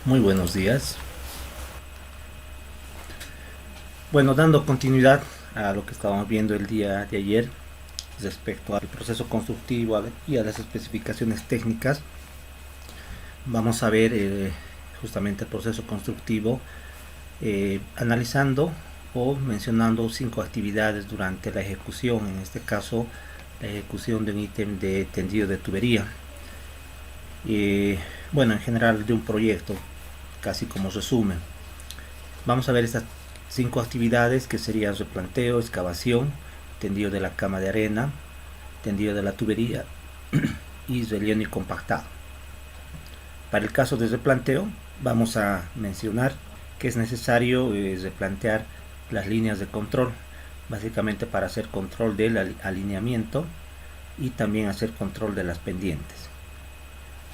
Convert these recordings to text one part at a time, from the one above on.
Muy buenos días. Bueno, dando continuidad a lo que estábamos viendo el día de ayer respecto al proceso constructivo y a las especificaciones técnicas, vamos a ver justamente el proceso constructivo analizando o mencionando 5 actividades durante la ejecución, en este caso la ejecución de un ítem de tendido de tubería. Bueno, en general de un proyecto, casi como resumen. Vamos a ver estas 5 actividades que serían replanteo, excavación, tendido de la cama de arena, tendido de la tubería y relleno y compactado. Para el caso de replanteo, vamos a mencionar que es necesario replantear las líneas de control, básicamente para hacer control del alineamiento y también hacer control de las pendientes.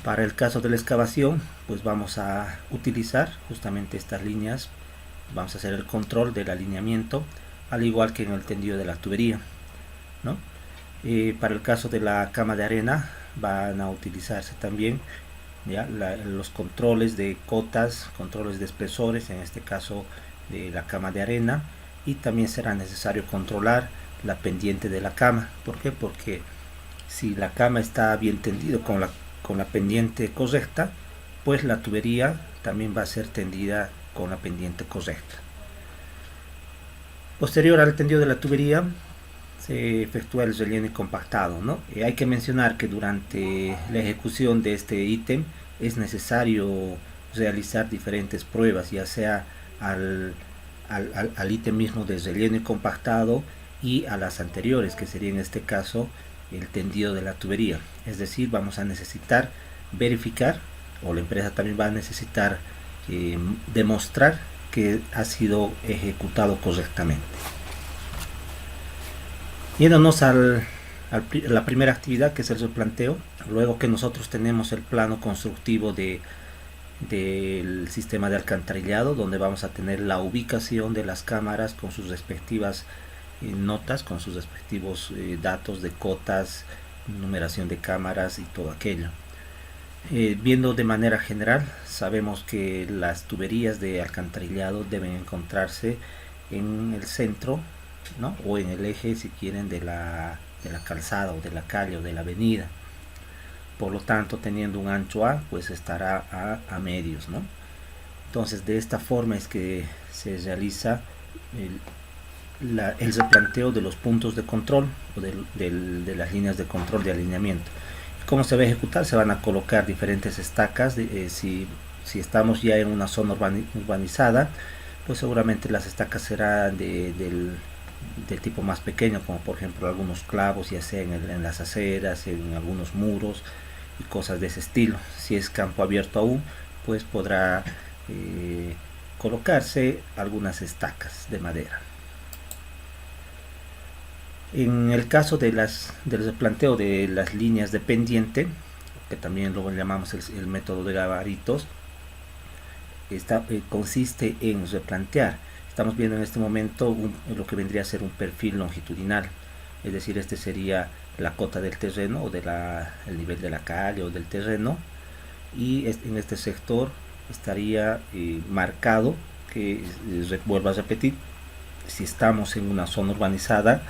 Para el caso de la excavación, pues vamos a utilizar justamente estas líneas. Vamos a hacer el control del alineamiento, al igual que en el tendido de la tubería, ¿no? Para el caso de la cama de arena, van a utilizarse también los controles de cotas, controles de espesores, en este caso de la cama de arena, y también será necesario controlar la pendiente de la cama. ¿Por qué? Porque si la cama está bien tendido con la pendiente correcta, pues la tubería también va a ser tendida con la pendiente correcta. Posterior al tendido de la tubería se efectúa el relleno y compactado, ¿no? Hay que mencionar que durante la ejecución de este ítem es necesario realizar diferentes pruebas, ya sea al ítem mismo de relleno y compactado y a las anteriores, que sería en este caso el tendido de la tubería. Es decir, vamos a necesitar verificar, o la empresa también va a necesitar demostrar que ha sido ejecutado correctamente. Yéndonos a la primera actividad, que es el replanteo. Luego que nosotros tenemos el plano constructivo del sistema de alcantarillado, donde vamos a tener la ubicación de las cámaras con sus respectivas notas, con sus respectivos datos de cotas, numeración de cámaras y todo aquello. Viendo de manera general, sabemos que las tuberías de alcantarillado deben encontrarse en el centro, ¿no? O en el eje, si quieren, de la calzada o de la calle o de la avenida. Por lo tanto, teniendo un ancho A, pues estará a medios, ¿no? Entonces, de esta forma es que se realiza el replanteo de los puntos de control o de las líneas de control de alineamiento. ¿Cómo se va a ejecutar? Se van a colocar diferentes estacas. Si estamos ya en una zona urbanizada, pues seguramente las estacas serán del tipo más pequeño, como por ejemplo algunos clavos, ya sea en las aceras, en algunos muros y cosas de ese estilo. Si es campo abierto aún, pues podrá colocarse algunas estacas de madera. En el caso del replanteo de las líneas de pendiente, que también lo llamamos el método de gabaritos, consiste en replantear. Estamos viendo en este momento lo que vendría a ser un perfil longitudinal, es decir, este sería la cota del terreno o el nivel de la calle o del terreno, y en este sector estaría marcado, que vuelvo a repetir, si estamos en una zona urbanizada,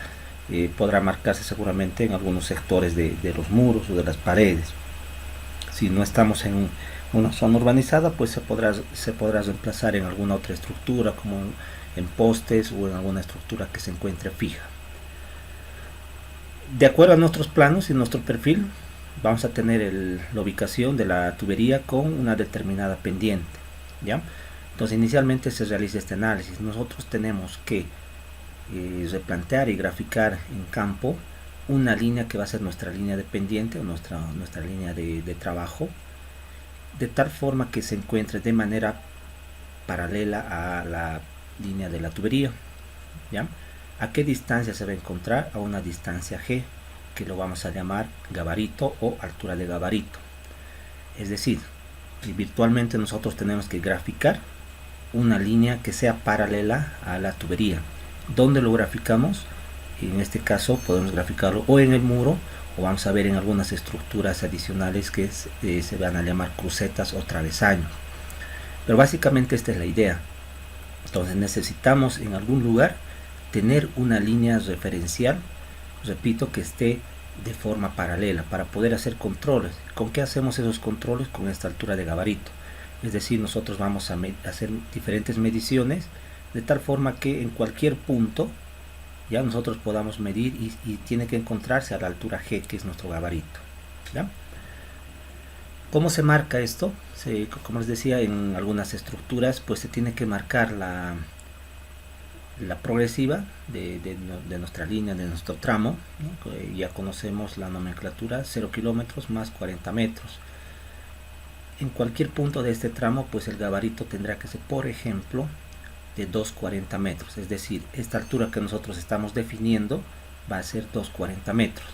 podrá marcarse seguramente en algunos sectores de los muros o de las paredes. Si no estamos en una zona urbanizada, pues se podrá reemplazar en alguna otra estructura, como en postes o en alguna estructura que se encuentre fija. De acuerdo a nuestros planos y nuestro perfil, vamos a tener la ubicación de la tubería con una determinada pendiente, ¿ya? Entonces inicialmente se realiza este análisis. Nosotros tenemos que replantear y graficar en campo una línea que va a ser nuestra línea de pendiente o nuestra línea de trabajo, de tal forma que se encuentre de manera paralela a la línea de la tubería, ¿ya? ¿A qué distancia se va a encontrar? A una distancia G, que lo vamos a llamar gabarito o altura de gabarito. Es decir, virtualmente nosotros tenemos que graficar una línea que sea paralela a la tubería. ¿Dónde lo graficamos? En este caso podemos graficarlo o en el muro, o vamos a ver en algunas estructuras adicionales que se van a llamar crucetas o travesaños. Pero básicamente esta es la idea. Entonces necesitamos en algún lugar tener una línea referencial, repito, que esté de forma paralela para poder hacer controles. ¿Con qué hacemos esos controles? Con esta altura de gabarito. Es decir, nosotros vamos a hacer diferentes mediciones de tal forma que en cualquier punto ya nosotros podamos medir y tiene que encontrarse a la altura G, que es nuestro gabarito. ¿Ya? ¿Cómo se marca esto? Como les decía, en algunas estructuras pues se tiene que marcar la progresiva de nuestra línea, de nuestro tramo, ¿no? Ya conocemos la nomenclatura, 0 kilómetros más 40 metros. En cualquier punto de este tramo, pues el gabarito tendrá que ser, por ejemplo, de 240 metros. Es decir, esta altura que nosotros estamos definiendo va a ser 240 metros.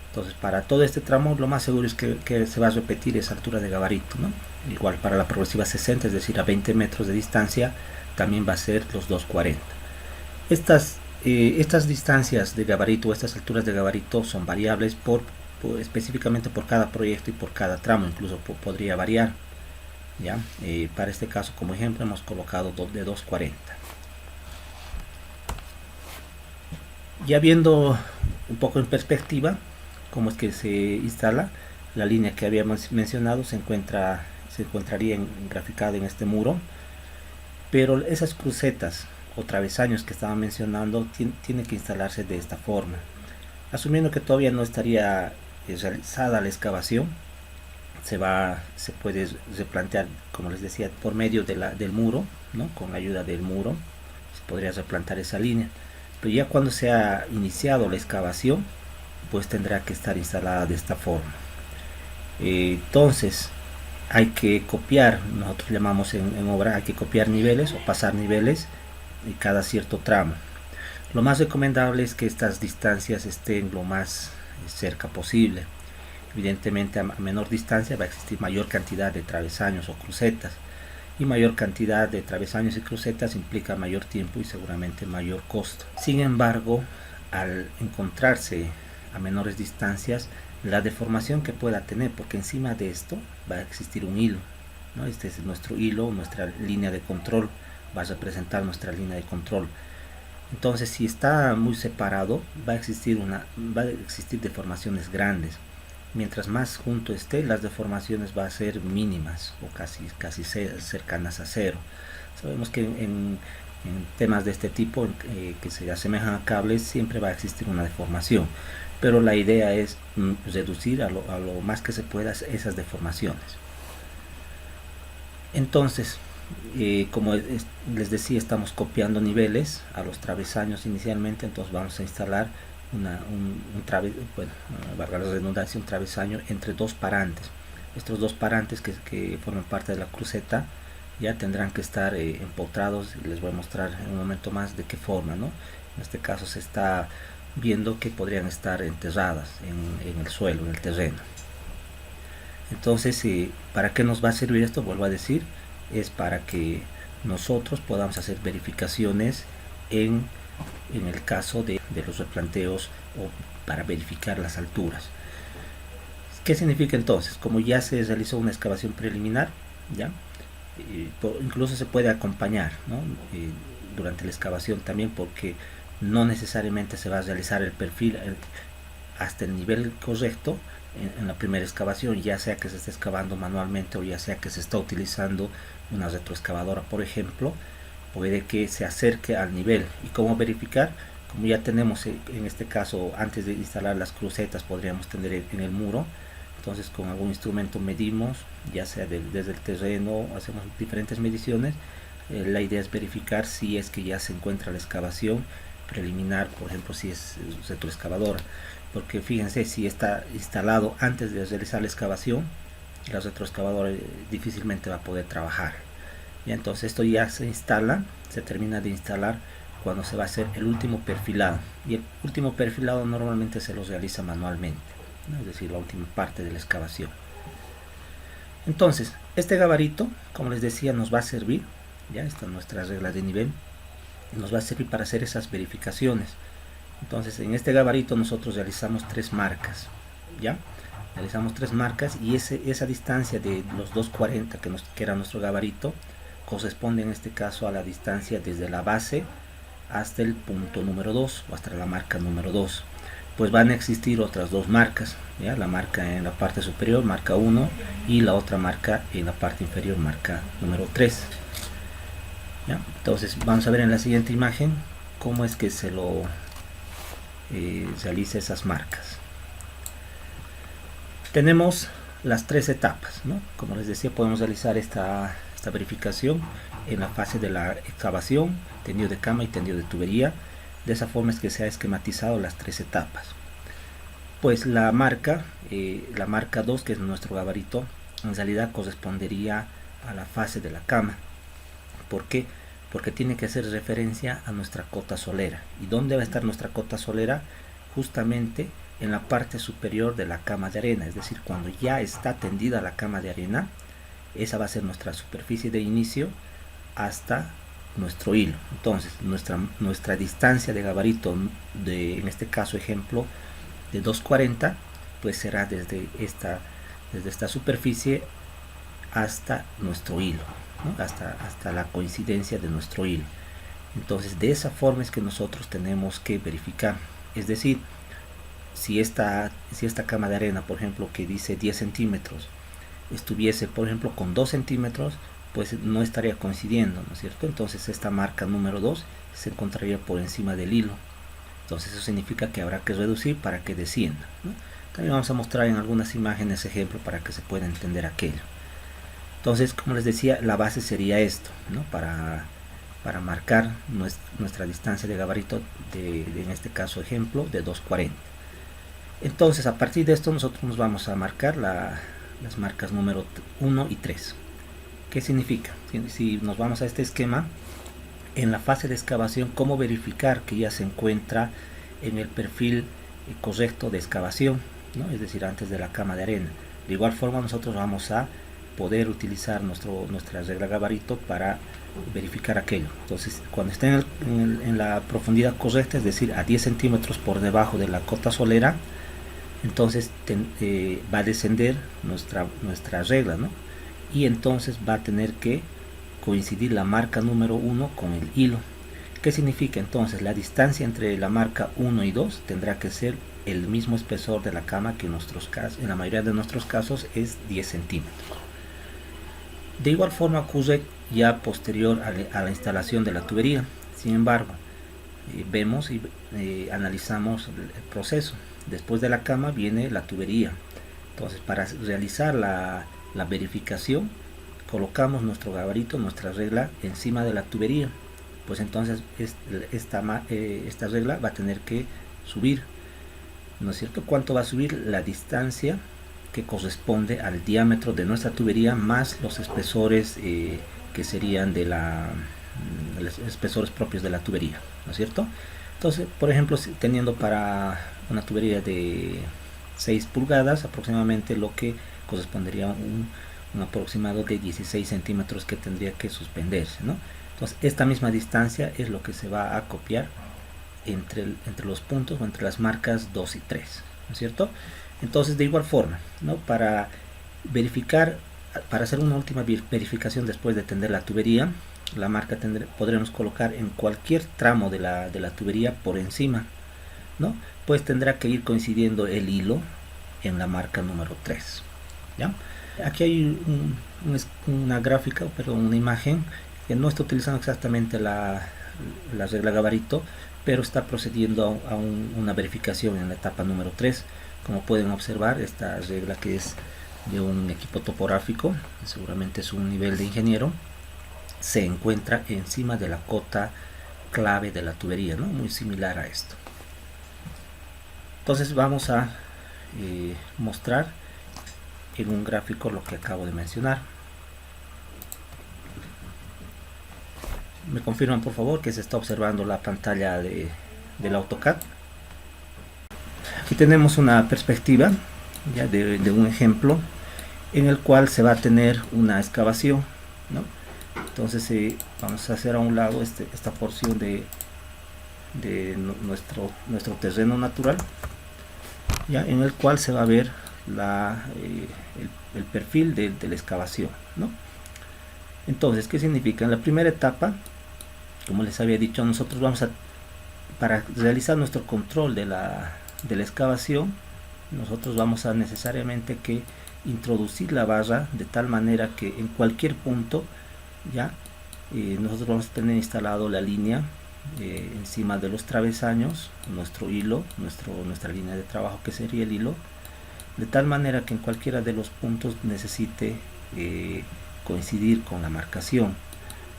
Entonces, para todo este tramo, lo más seguro es que se va a repetir esa altura de gabarito, ¿no? Igual para la progresiva 60, es decir, a 20 metros de distancia, también va a ser los 240. Estas distancias de gabarito, estas alturas de gabarito son variables específicamente por cada proyecto y por cada tramo, incluso podría variar. ¿Ya? Para este caso, como ejemplo, hemos colocado de 240. Ya viendo un poco en perspectiva cómo es que se instala, la línea que habíamos mencionado se encontraría graficada en este muro, pero esas crucetas o travesaños que estaba mencionando tienen que instalarse de esta forma. Asumiendo que todavía no estaría realizada la excavación, se puede replantear, como les decía, por medio del muro, ¿no? Con la ayuda del muro se podría replantar esa línea, pero ya cuando se ha iniciado la excavación, pues tendrá que estar instalada de esta forma. Entonces hay que copiar, nosotros llamamos en obra, hay que copiar niveles o pasar niveles en cada cierto tramo. Lo más recomendable es que estas distancias estén lo más cerca posible. Evidentemente, a menor distancia va a existir mayor cantidad de travesaños o crucetas, y mayor cantidad de travesaños y crucetas implica mayor tiempo y seguramente mayor costo. Sin embargo, al encontrarse a menores distancias, la deformación que pueda tener, porque encima de esto va a existir un hilo, ¿no? Este es nuestro hilo, nuestra línea de control, va a representar nuestra línea de control. Entonces, si está muy separado, va a existir deformaciones grandes. Mientras más junto esté, las deformaciones van a ser mínimas o casi cercanas a cero. Sabemos que en temas de este tipo, que se asemejan a cables, siempre va a existir una deformación, pero la idea es reducir a lo más que se pueda esas deformaciones. Entonces, como les decía, estamos copiando niveles a los travesaños inicialmente, entonces vamos a instalar valga la redundancia, un travesaño entre dos parantes. Estos dos parantes que forman parte de la cruceta ya tendrán que estar empotrados, y les voy a mostrar en un momento más de qué forma, ¿no? En este caso se está viendo que podrían estar enterradas en el suelo, en el terreno. Entonces, ¿para qué nos va a servir esto? Vuelvo a decir, es para que nosotros podamos hacer verificaciones en el caso de los replanteos o para verificar las alturas. ¿Qué significa entonces? Como ya se realizó una excavación preliminar, ya incluso se puede acompañar, ¿no? Durante la excavación también, porque no necesariamente se va a realizar el perfil hasta el nivel correcto en la primera excavación, ya sea que se esté excavando manualmente o ya sea que se está utilizando una retroexcavadora, por ejemplo. Puede que se acerque al nivel. ¿Y cómo verificar? Como ya tenemos en este caso, antes de instalar las crucetas, podríamos tener en el muro. Entonces, con algún instrumento medimos, ya sea desde el terreno, hacemos diferentes mediciones. La idea es verificar si es que ya se encuentra la excavación preliminar, por ejemplo, si es retroexcavadora. Porque fíjense, si está instalado antes de realizar la excavación, la retroexcavadora difícilmente va a poder trabajar. Y entonces esto ya se instala, se termina de instalar cuando se va a hacer el último perfilado, y el último perfilado normalmente se lo realiza manualmente, ¿no? Es decir, la última parte de la excavación. Entonces, este gabarito, como les decía, nos va a servir, ya está nuestra regla de nivel, nos va a servir para hacer esas verificaciones. Entonces, en este gabarito nosotros realizamos 3 marcas, ya realizamos 3 marcas, y esa distancia de los 240 que era nuestro gabarito, corresponde en este caso a la distancia desde la base hasta el punto número 2 o hasta la marca número 2. Pues van a existir otras dos marcas, ¿ya? La marca en la parte superior, marca 1, y la otra marca en la parte inferior, marca número 3. ¿Ya? Entonces vamos a ver en la siguiente imagen cómo es que se lo realiza esas marcas. Tenemos las tres etapas, ¿no? Como les decía, podemos realizar esta verificación en la fase de la excavación, tendido de cama y tendido de tubería. De esa forma es que se ha esquematizado las tres etapas. Pues la marca 2, que es nuestro gabarito, en realidad correspondería a la fase de la cama. ¿Por qué? Porque tiene que hacer referencia a nuestra cota solera. ¿Y dónde va a estar nuestra cota solera? Justamente en la parte superior de la cama de arena, es decir, cuando ya está tendida la cama de arena, esa va a ser nuestra superficie de inicio hasta nuestro hilo. Entonces nuestra distancia de gabarito, en este caso ejemplo de 240, pues será desde esta superficie hasta nuestro hilo, ¿no? hasta la coincidencia de nuestro hilo. Entonces de esa forma es que nosotros tenemos que verificar, es decir, si esta cama de arena, por ejemplo, que dice 10 centímetros, estuviese por ejemplo con 2 centímetros, pues no estaría coincidiendo, ¿no es cierto? Entonces esta marca número 2 se encontraría por encima del hilo. Entonces eso significa que habrá que reducir para que descienda, ¿no? También vamos a mostrar en algunas imágenes ejemplo para que se pueda entender aquello. Entonces, como les decía, la base sería esto, ¿no? Para marcar nuestra distancia de gabarito en este caso ejemplo de 240. Entonces a partir de esto nosotros nos vamos a marcar las marcas número 1 y 3. ¿Qué significa? Si nos vamos a este esquema, en la fase de excavación, ¿cómo verificar que ya se encuentra en el perfil correcto de excavación, ¿no? Es decir, antes de la cama de arena? De igual forma nosotros vamos a poder utilizar nuestra regla gabarito para verificar aquello. Entonces cuando esté en la profundidad correcta, es decir, a 10 centímetros por debajo de la cota solera, entonces va a descender nuestra regla, ¿no? Y entonces va a tener que coincidir la marca número 1 con el hilo. ¿Qué significa? Entonces la distancia entre la marca 1 y 2 tendrá que ser el mismo espesor de la cama, que en la mayoría de nuestros casos es 10 centímetros. De igual forma ocurre ya posterior a la instalación de la tubería. Sin embargo, vemos y analizamos el proceso. Después de la cama viene la tubería. Entonces para realizar la verificación, colocamos nuestro gabarito, nuestra regla encima de la tubería. Pues entonces esta regla va a tener que subir, ¿no es cierto? ¿Cuánto va a subir? La distancia que corresponde al diámetro de nuestra tubería más los espesores que serían los espesores propios de la tubería, ¿no es cierto? Entonces, por ejemplo, teniendo para una tubería de 6 pulgadas aproximadamente, lo que correspondería a un aproximado de 16 centímetros que tendría que suspenderse, ¿no? Entonces esta misma distancia es lo que se va a copiar entre los puntos o entre las marcas 2 y 3, ¿no es cierto? Entonces de igual forma, ¿no? Para hacer una última verificación después de tender la tubería, la marca podremos colocar en cualquier tramo de la tubería por encima, ¿no? Pues tendrá que ir coincidiendo el hilo en la marca número 3, ¿ya? Aquí hay una gráfica, perdón, una imagen que no está utilizando exactamente la regla gabarito, pero está procediendo a una verificación en la etapa número 3. Como pueden observar, esta regla, que es de un equipo topográfico, seguramente es un nivel de ingeniero, se encuentra encima de la cota clave de la tubería, ¿no? Muy similar a esto. Entonces vamos a mostrar en un gráfico lo que acabo de mencionar. Me confirman por favor que se está observando la pantalla del AutoCAD. Aquí tenemos una perspectiva ya de un ejemplo en el cual se va a tener una excavación, ¿no? Entonces vamos a hacer a un lado esta porción de nuestro terreno natural, ya, en el cual se va a ver el perfil de la excavación, ¿no? Entonces, ¿qué significa? En la primera etapa, como les había dicho, nosotros para realizar nuestro control de la excavación, nosotros vamos a necesariamente que introducir la barra de tal manera que en cualquier punto ya nosotros vamos a tener instalado la línea encima de los travesaños, nuestro hilo, nuestra línea de trabajo, que sería el hilo, de tal manera que en cualquiera de los puntos necesite coincidir con la marcación.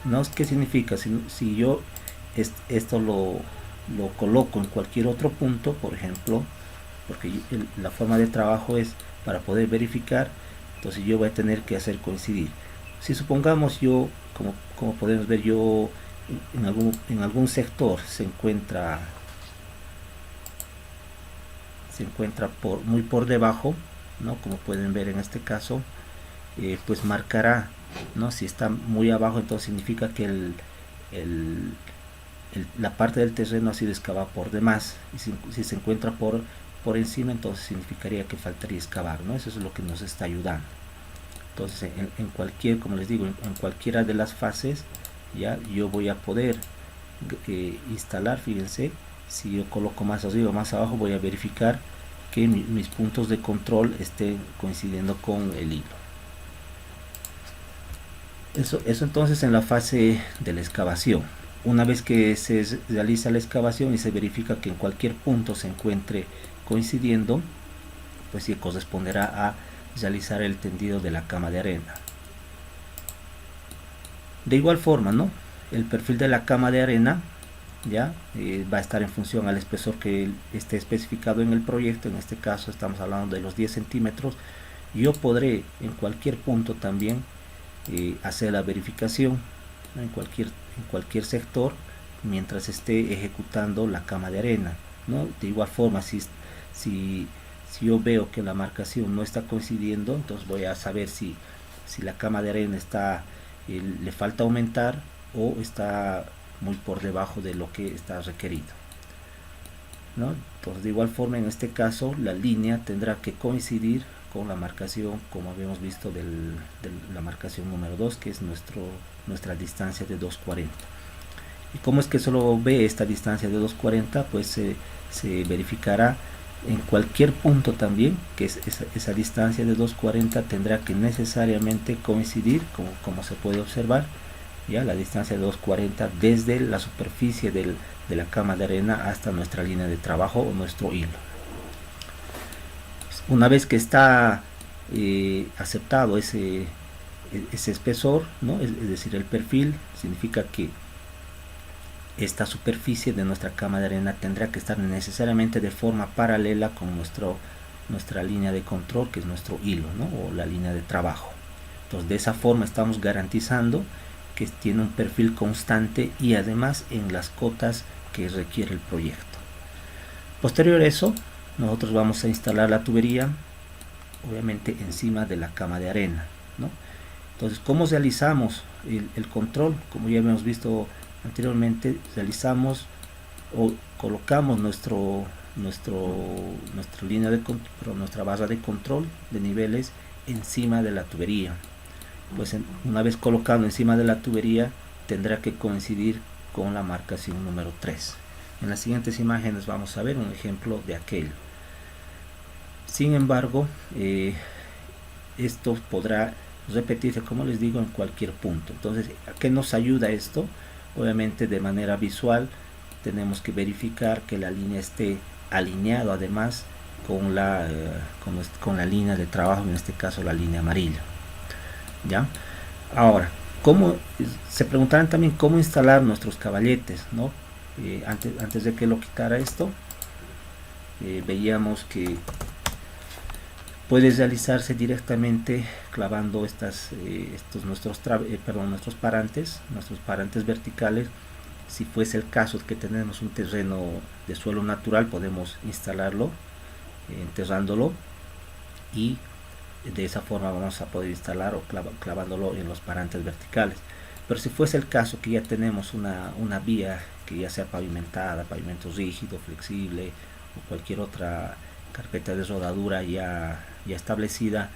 ¿No? ¿Qué significa? Si yo esto lo coloco en cualquier otro punto, por ejemplo, porque la forma de trabajo es para poder verificar, entonces yo voy a tener que hacer coincidir. Si supongamos como podemos ver, en algún sector se encuentra muy por debajo, ¿no? Como pueden ver en este caso, pues marcará, ¿no? Si está muy abajo, entonces significa que la parte del terreno ha sido excavada por demás, y si se encuentra por encima, entonces significaría que faltaría excavar, ¿no? Eso es lo que nos está ayudando. Entonces en cualquier, como les digo, en cualquiera de las fases, ya yo voy a poder instalar. Fíjense, si yo coloco más arriba o más abajo, voy a verificar que mis puntos de control estén coincidiendo con el hilo. Eso entonces en la fase de la excavación. Una vez que se realiza la excavación y se verifica que en cualquier punto se encuentre coincidiendo, pues sí corresponderá a realizar el tendido de la cama de arena. De igual forma, ¿no? El perfil de la cama de arena ya va a estar en función al espesor que esté especificado en el proyecto. En este caso estamos hablando de los 10 centímetros. Yo podré en cualquier punto también hacer la verificación, ¿no? en cualquier sector, mientras esté ejecutando la cama de arena, ¿no? De igual forma, si yo veo que la marcación no está coincidiendo, entonces voy a saber si la cama de arena le falta aumentar o está muy por debajo de lo que está requerido, ¿no? Entonces, de igual forma, en este caso la línea tendrá que coincidir con la marcación, como habíamos visto, de la marcación número 2, que es nuestra distancia de 240. ¿Y cómo es que solo ve esta distancia de 240? Pues se verificará en cualquier punto también, que esa distancia de 240 tendrá que necesariamente coincidir, como se puede observar, ya la distancia de 240 desde la superficie de la cama de arena hasta nuestra línea de trabajo o nuestro hilo. Una vez que está aceptado ese espesor, ¿no? Es decir, el perfil, significa que esta superficie de nuestra cama de arena tendrá que estar necesariamente de forma paralela con nuestra línea de control, que es nuestro hilo, ¿no? O la línea de trabajo. Entonces, de esa forma estamos garantizando que tiene un perfil constante y además en las cotas que requiere el proyecto. Posterior a eso, nosotros vamos a instalar la tubería, obviamente encima de la cama de arena, ¿no? Entonces, ¿cómo realizamos el control? Como ya hemos visto anteriormente, realizamos o colocamos nuestra línea de control, nuestra barra de control de niveles encima de la tubería. Pues una vez colocado encima de la tubería, tendrá que coincidir con la marcación número 3. En las siguientes imágenes vamos a ver un ejemplo de aquello. Sin embargo, esto podrá repetirse, como les digo, en cualquier punto. Entonces, ¿a qué nos ayuda esto? Obviamente, de manera visual tenemos que verificar que la línea esté alineado además con la línea de trabajo, en este caso la línea amarilla. ¿Ya? Ahora, se preguntarán también cómo instalar nuestros caballetes, ¿no? Antes de que lo quitara esto, veíamos que puede realizarse directamente clavando nuestros parantes verticales. Si fuese el caso que tenemos un terreno de suelo natural, podemos instalarlo enterrándolo, y de esa forma vamos a poder instalar o clavándolo en los parantes verticales. Pero si fuese el caso que ya tenemos una vía que ya sea pavimentada, pavimento rígido, flexible o cualquier otra carpeta de rodadura ya establecida,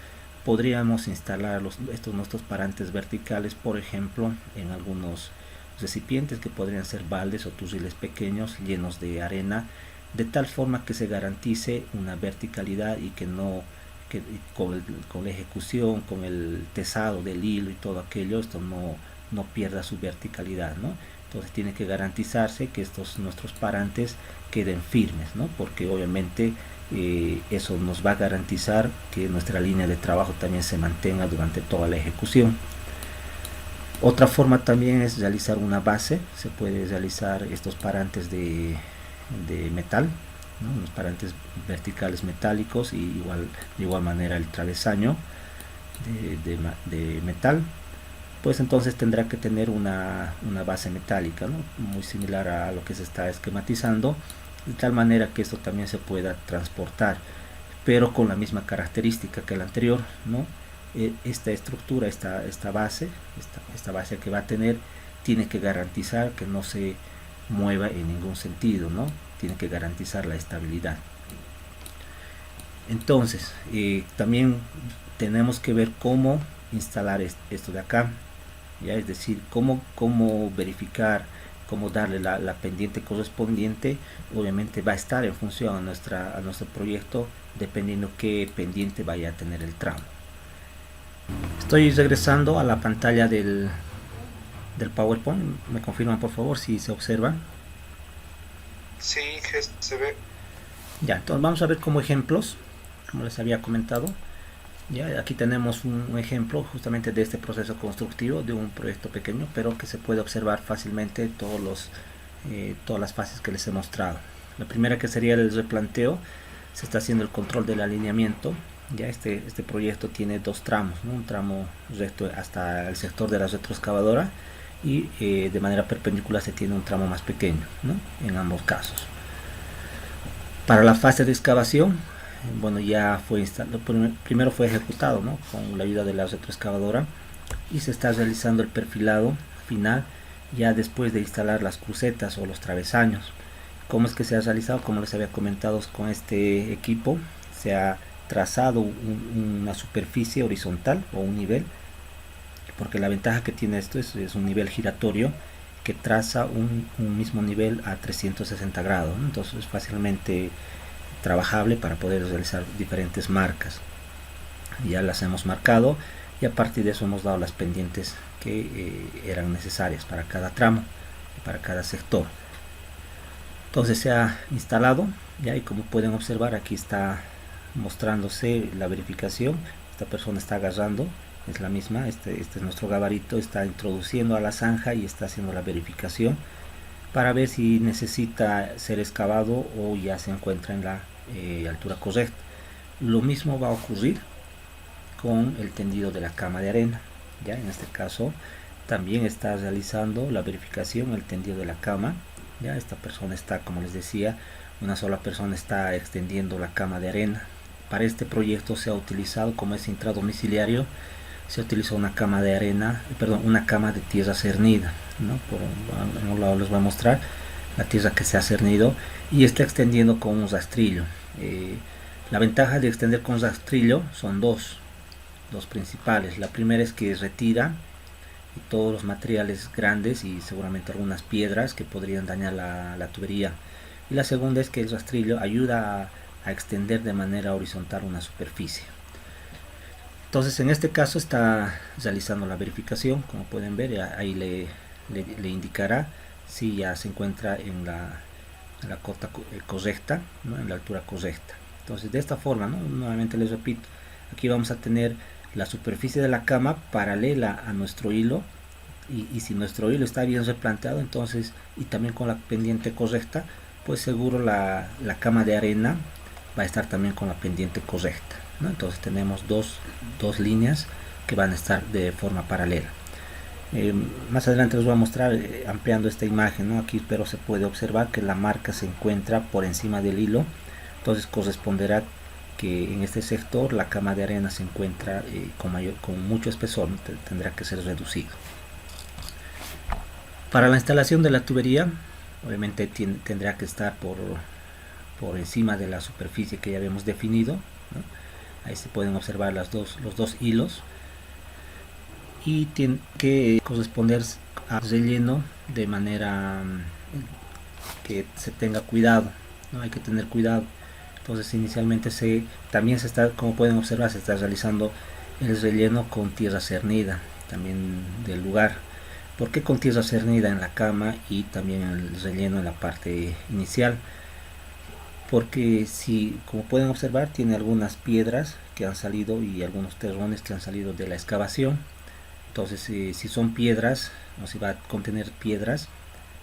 podríamos instalar estos nuestros parantes verticales, por ejemplo, en algunos recipientes que podrían ser baldes o turriles pequeños llenos de arena, de tal forma que se garantice una verticalidad y que no que con la ejecución, con el tesado del hilo y todo aquello, esto no pierda su verticalidad, ¿no? Entonces tiene que garantizarse que nuestros parantes queden firmes, ¿no? Porque obviamente eso nos va a garantizar que nuestra línea de trabajo también se mantenga durante toda la ejecución. Otra forma también es realizar una base. Se puede realizar estos parantes de metal, ¿no? Unos parantes verticales metálicos, y de igual manera el travesaño de metal. Pues entonces tendrá que tener una base metálica, ¿no? Muy similar a lo que se está esquematizando, de tal manera que esto también se pueda transportar, pero con la misma característica que el anterior, ¿no? Esta estructura, esta base que va a tener, tiene que garantizar que no se mueva en ningún sentido, ¿no? Tiene que garantizar la estabilidad. Entonces también tenemos que ver cómo instalar esto de acá, ya, es decir, cómo verificar, cómo darle la pendiente correspondiente. Obviamente va a estar en función a nuestro proyecto, dependiendo qué pendiente vaya a tener el tramo. Estoy regresando a la pantalla del PowerPoint. ¿Me confirman por favor si se observa? Sí, se ve. Ya, entonces vamos a ver como ejemplos, como les había comentado. Ya, aquí tenemos un ejemplo justamente de este proceso constructivo de un proyecto pequeño, pero que se puede observar fácilmente todas las fases que les he mostrado. La primera, que sería el replanteo, se está haciendo el control del alineamiento. Ya este proyecto tiene dos tramos, ¿no? Un tramo recto hasta el sector de la retroexcavadora, y de manera perpendicular se tiene un tramo más pequeño, ¿no? En ambos casos. Para la fase de excavación, bueno, ya fue instalado, primero fue ejecutado, ¿no? Con la ayuda de la retroexcavadora, y se está realizando el perfilado final ya después de instalar las crucetas o los travesaños. ¿Cómo es que se ha realizado? Como les había comentado, con este equipo se ha trazado una superficie horizontal o un nivel, porque la ventaja que tiene esto es un nivel giratorio que traza un mismo nivel a 360 grados, ¿no? Entonces es fácilmente trabajable para poder realizar diferentes marcas. Ya las hemos marcado, y a partir de eso hemos dado las pendientes que eran necesarias para cada tramo y para cada sector. Entonces se ha instalado ya, y como pueden observar, aquí está mostrándose la verificación. Esta persona está agarrando, es la misma, este es nuestro gabarito, está introduciendo a la zanja y está haciendo la verificación para ver si necesita ser excavado o ya se encuentra en la altura correcta. Lo mismo va a ocurrir con el tendido de la cama de arena. Ya en este caso también está realizando la verificación, el tendido de la cama. Ya esta persona está, como les decía, una sola persona está extendiendo la cama de arena. Para este proyecto se ha utilizado, como es intradomiciliario, se utilizó una cama de arena, perdón, una cama de tierra cernida, ¿no? En un lado les voy a mostrar la tierra que se ha cernido, y está extendiendo con un rastrillo. La ventaja de extender con rastrillo son dos principales. La primera es que retira todos los materiales grandes y seguramente algunas piedras que podrían dañar la tubería. Y la segunda es que el rastrillo ayuda a extender de manera horizontal una superficie. Entonces en este caso está realizando la verificación, como pueden ver, ahí le indicará si ya se encuentra en la cota correcta, ¿no? En la altura correcta. Entonces de esta forma, ¿no? Nuevamente les repito, aquí vamos a tener la superficie de la cama paralela a nuestro hilo, y si nuestro hilo está bien replanteado, entonces, y también con la pendiente correcta, pues seguro la cama de arena va a estar también con la pendiente correcta, ¿no? Entonces tenemos dos líneas que van a estar de forma paralela. Más adelante les voy a mostrar ampliando esta imagen, ¿no? Aquí pero se puede observar que la marca se encuentra por encima del hilo, entonces corresponderá que en este sector la cama de arena se encuentra con mucho espesor, ¿no? Tendrá que ser reducido. Para la instalación de la tubería, obviamente tendrá que estar por encima de la superficie que ya habíamos definido, ¿no? Ahí se pueden observar los dos hilos, y tiene que corresponder al relleno de manera que se tenga cuidado, ¿no? Hay que tener cuidado. Entonces inicialmente también se está, como pueden observar, se está realizando el relleno con tierra cernida también del lugar. ¿Por qué con tierra cernida en la cama y también el relleno en la parte inicial? Porque si, como pueden observar, tiene algunas piedras que han salido y algunos terrones que han salido de la excavación. Entonces si son piedras, o si va a contener piedras,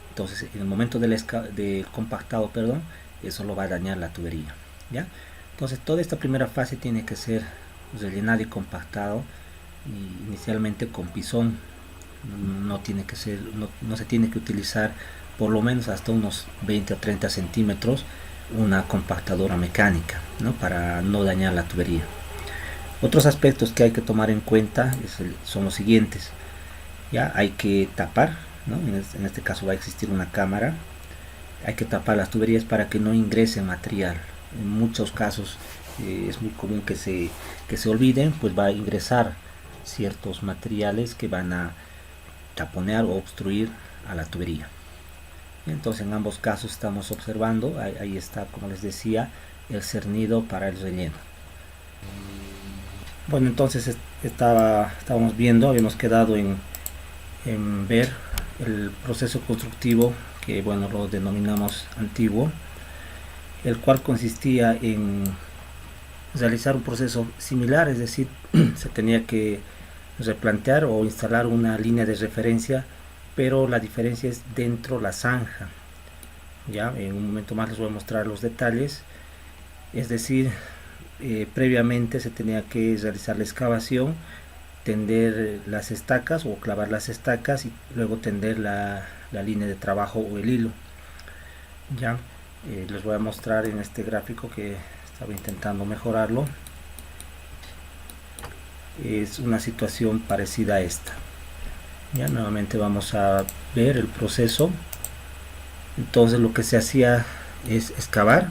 entonces en el momento del compactado, perdón, eso lo va a dañar la tubería, ¿ya? Entonces toda esta primera fase tiene que ser rellenado y compactado, y inicialmente con pisón. No tiene que ser, no se tiene que utilizar por lo menos hasta unos 20 o 30 centímetros una compactadora mecánica, ¿no? Para no dañar la tubería. Otros aspectos que hay que tomar en cuenta son los siguientes. Ya hay que tapar, ¿no? En este caso va a existir una cámara. Hay que tapar las tuberías para que no ingrese material. En muchos casos es muy común que se olviden, pues va a ingresar ciertos materiales que van a taponear o obstruir a la tubería. Entonces en ambos casos estamos observando, ahí está, como les decía, el cernido para el relleno. Bueno, entonces estábamos viendo, habíamos quedado en ver el proceso constructivo, que bueno, lo denominamos antiguo, el cual consistía en realizar un proceso similar, es decir, se tenía que replantear o instalar una línea de referencia, pero la diferencia es dentro de la zanja. Ya en un momento más les voy a mostrar los detalles. Es decir, previamente se tenía que realizar la excavación, tender las estacas o clavar las estacas y luego tender la línea de trabajo o el hilo. Ya les voy a mostrar en este gráfico que estaba intentando mejorarlo. Es una situación parecida a esta. Ya nuevamente vamos a ver el proceso. Entonces lo que se hacía es excavar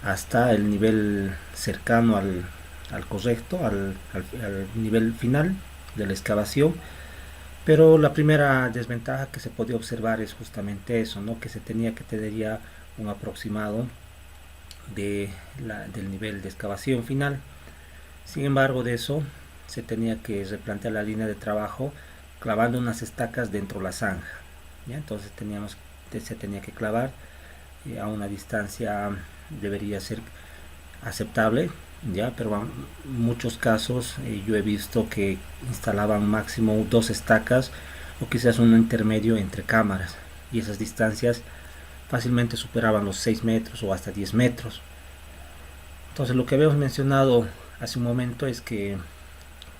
hasta el nivel cercano al correcto, al nivel final de la excavación. Pero la primera desventaja que se podía observar es justamente eso, ¿no? Que se tenía que tener ya un aproximado del nivel de excavación final. Sin embargo, de eso se tenía que replantear la línea de trabajo clavando unas estacas dentro de la zanja, ¿ya? Entonces se tenía que clavar a una distancia, debería ser aceptable, ya, pero en muchos casos yo he visto que instalaban máximo 2 estacas o quizás un intermedio entre cámaras, y esas distancias fácilmente superaban los 6 metros o hasta 10 metros. Entonces lo que habíamos mencionado hace un momento es que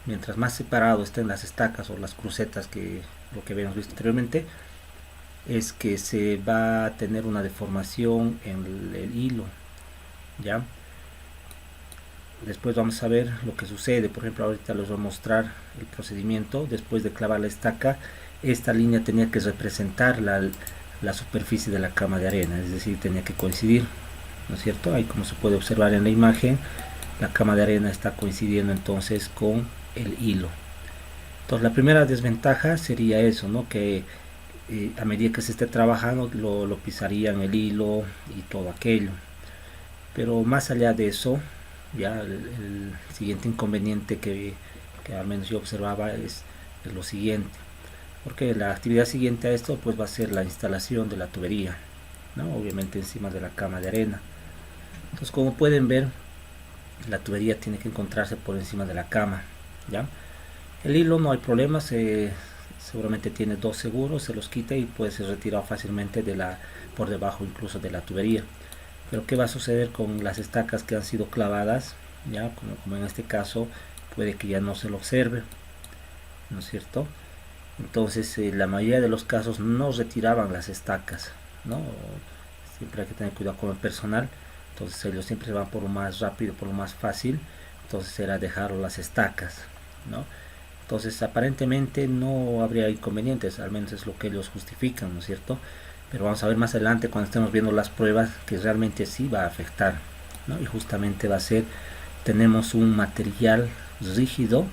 mientras más separado estén las estacas o las crucetas, que lo que habíamos visto anteriormente, es que se va a tener una deformación en el hilo, ¿ya? Después vamos a ver lo que sucede. Por ejemplo, ahorita les voy a mostrar el procedimiento. Después de clavar la estaca, esta línea tenía que representar la superficie de la cama de arena, es decir, tenía que coincidir, ¿no es cierto? Ahí, como se puede observar en la imagen, la cama de arena está coincidiendo entonces con el hilo. Entonces la primera desventaja sería eso, ¿no? Que a medida que se esté trabajando lo pisarían el hilo y todo aquello. Pero más allá de eso, ya el siguiente inconveniente que al menos yo observaba es lo siguiente, porque la actividad siguiente a esto pues va a ser la instalación de la tubería, ¿no? Obviamente encima de la cama de arena. Entonces, como pueden ver, la tubería tiene que encontrarse por encima de la cama, ¿ya? El hilo no hay problema, seguramente tiene 2 seguros, se los quita y puede ser retirado fácilmente por debajo incluso de la tubería. Pero ¿qué va a suceder con las estacas que han sido clavadas? Ya, como en este caso, puede que ya no se lo observe, ¿no es cierto? Entonces la mayoría de los casos no retiraban las estacas, ¿no? Siempre hay que tener cuidado con el personal. Entonces ellos siempre van por lo más rápido, por lo más fácil. Entonces era dejar las estacas, ¿no? Entonces aparentemente no habría inconvenientes, al menos es lo que ellos justifican, ¿no es cierto? Pero vamos a ver más adelante, cuando estemos viendo las pruebas, que realmente sí va a afectar, ¿no? Y justamente va a ser tenemos un material rígido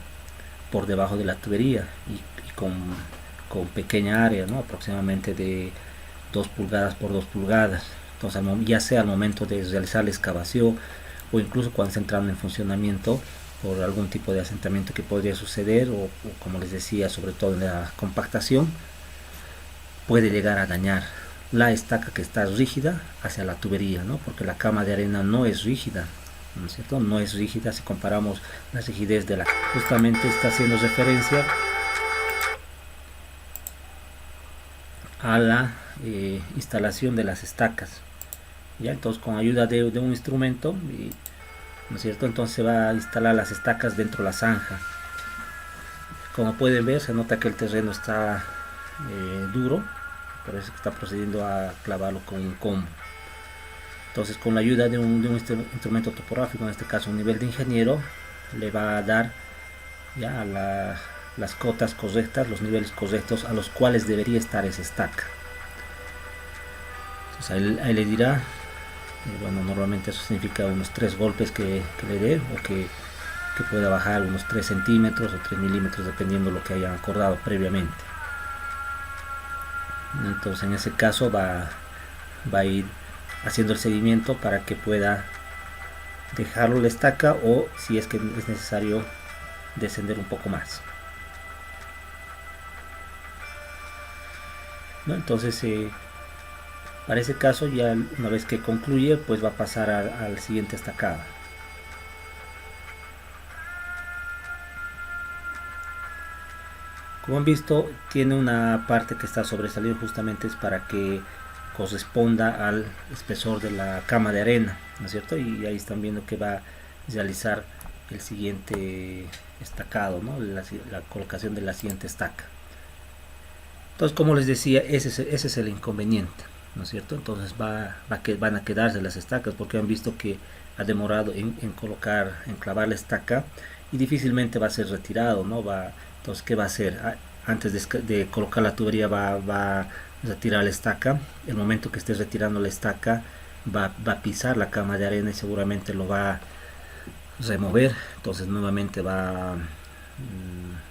por debajo de la tubería y con pequeña área, ¿no? Aproximadamente de 2 pulgadas por 2 pulgadas. Entonces, ya sea al momento de realizar la excavación o incluso cuando se entrando en funcionamiento por algún tipo de asentamiento que podría suceder o como les decía, sobre todo en la compactación, puede llegar a dañar la estaca que está rígida hacia la tubería, ¿no? Porque la cama de arena no es rígida, ¿no es cierto? No es rígida si comparamos la rigidez de la... Justamente está haciendo referencia a la instalación de las estacas. ¿Ya? Entonces, con ayuda de un instrumento, ¿no es cierto? Entonces se va a instalar las estacas dentro de la zanja. Como pueden ver, se nota que el terreno está duro, por eso que está procediendo a clavarlo con un combo. Entonces, con la ayuda de un instrumento topográfico, en este caso un nivel de ingeniero, le va a dar ya las cotas correctas, los niveles correctos a los cuales debería estar esa estaca. Entonces ahí le dirá, bueno, normalmente eso significa unos 3 golpes que le dé, o que pueda bajar unos 3 centímetros o 3 milímetros, dependiendo de lo que hayan acordado previamente. Entonces, en ese caso va a ir haciendo el seguimiento para que pueda dejarlo la estaca, o si es que es necesario descender un poco más, ¿no? Entonces, para ese caso, ya una vez que concluye, pues va a pasar al siguiente estacado. Como han visto, tiene una parte que está sobresaliendo, justamente es para que corresponda al espesor de la cama de arena, ¿no es cierto? Y ahí están viendo que va a realizar el siguiente estacado, ¿no? La colocación de la siguiente estaca. Entonces, como les decía, ese es el inconveniente, ¿no es cierto? Entonces van a quedarse las estacas, porque han visto que ha demorado en clavar la estaca, y difícilmente va a ser retirado, ¿no? Entonces, ¿qué va a hacer? Antes de colocar la tubería va a retirar la estaca. El momento que esté retirando la estaca, va a pisar la cama de arena y seguramente lo va a remover. Entonces nuevamente va a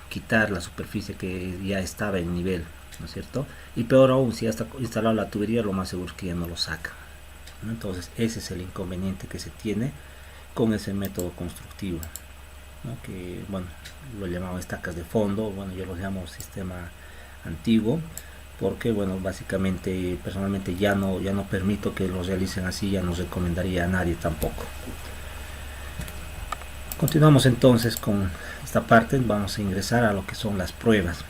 quitar la superficie que ya estaba en nivel, ¿no es cierto? Y peor aún, si ya está instalado la tubería, lo más seguro es que ya no lo saca, ¿no? Entonces ese es el inconveniente que se tiene con ese método constructivo, ¿no? Que, bueno, lo llamamos estacas de fondo. Bueno, yo lo llamo sistema antiguo, porque, bueno, básicamente, personalmente ya no permito que lo realicen así, ya no recomendaría a nadie tampoco. Continuamos entonces con esta parte. Vamos a ingresar a lo que son las pruebas.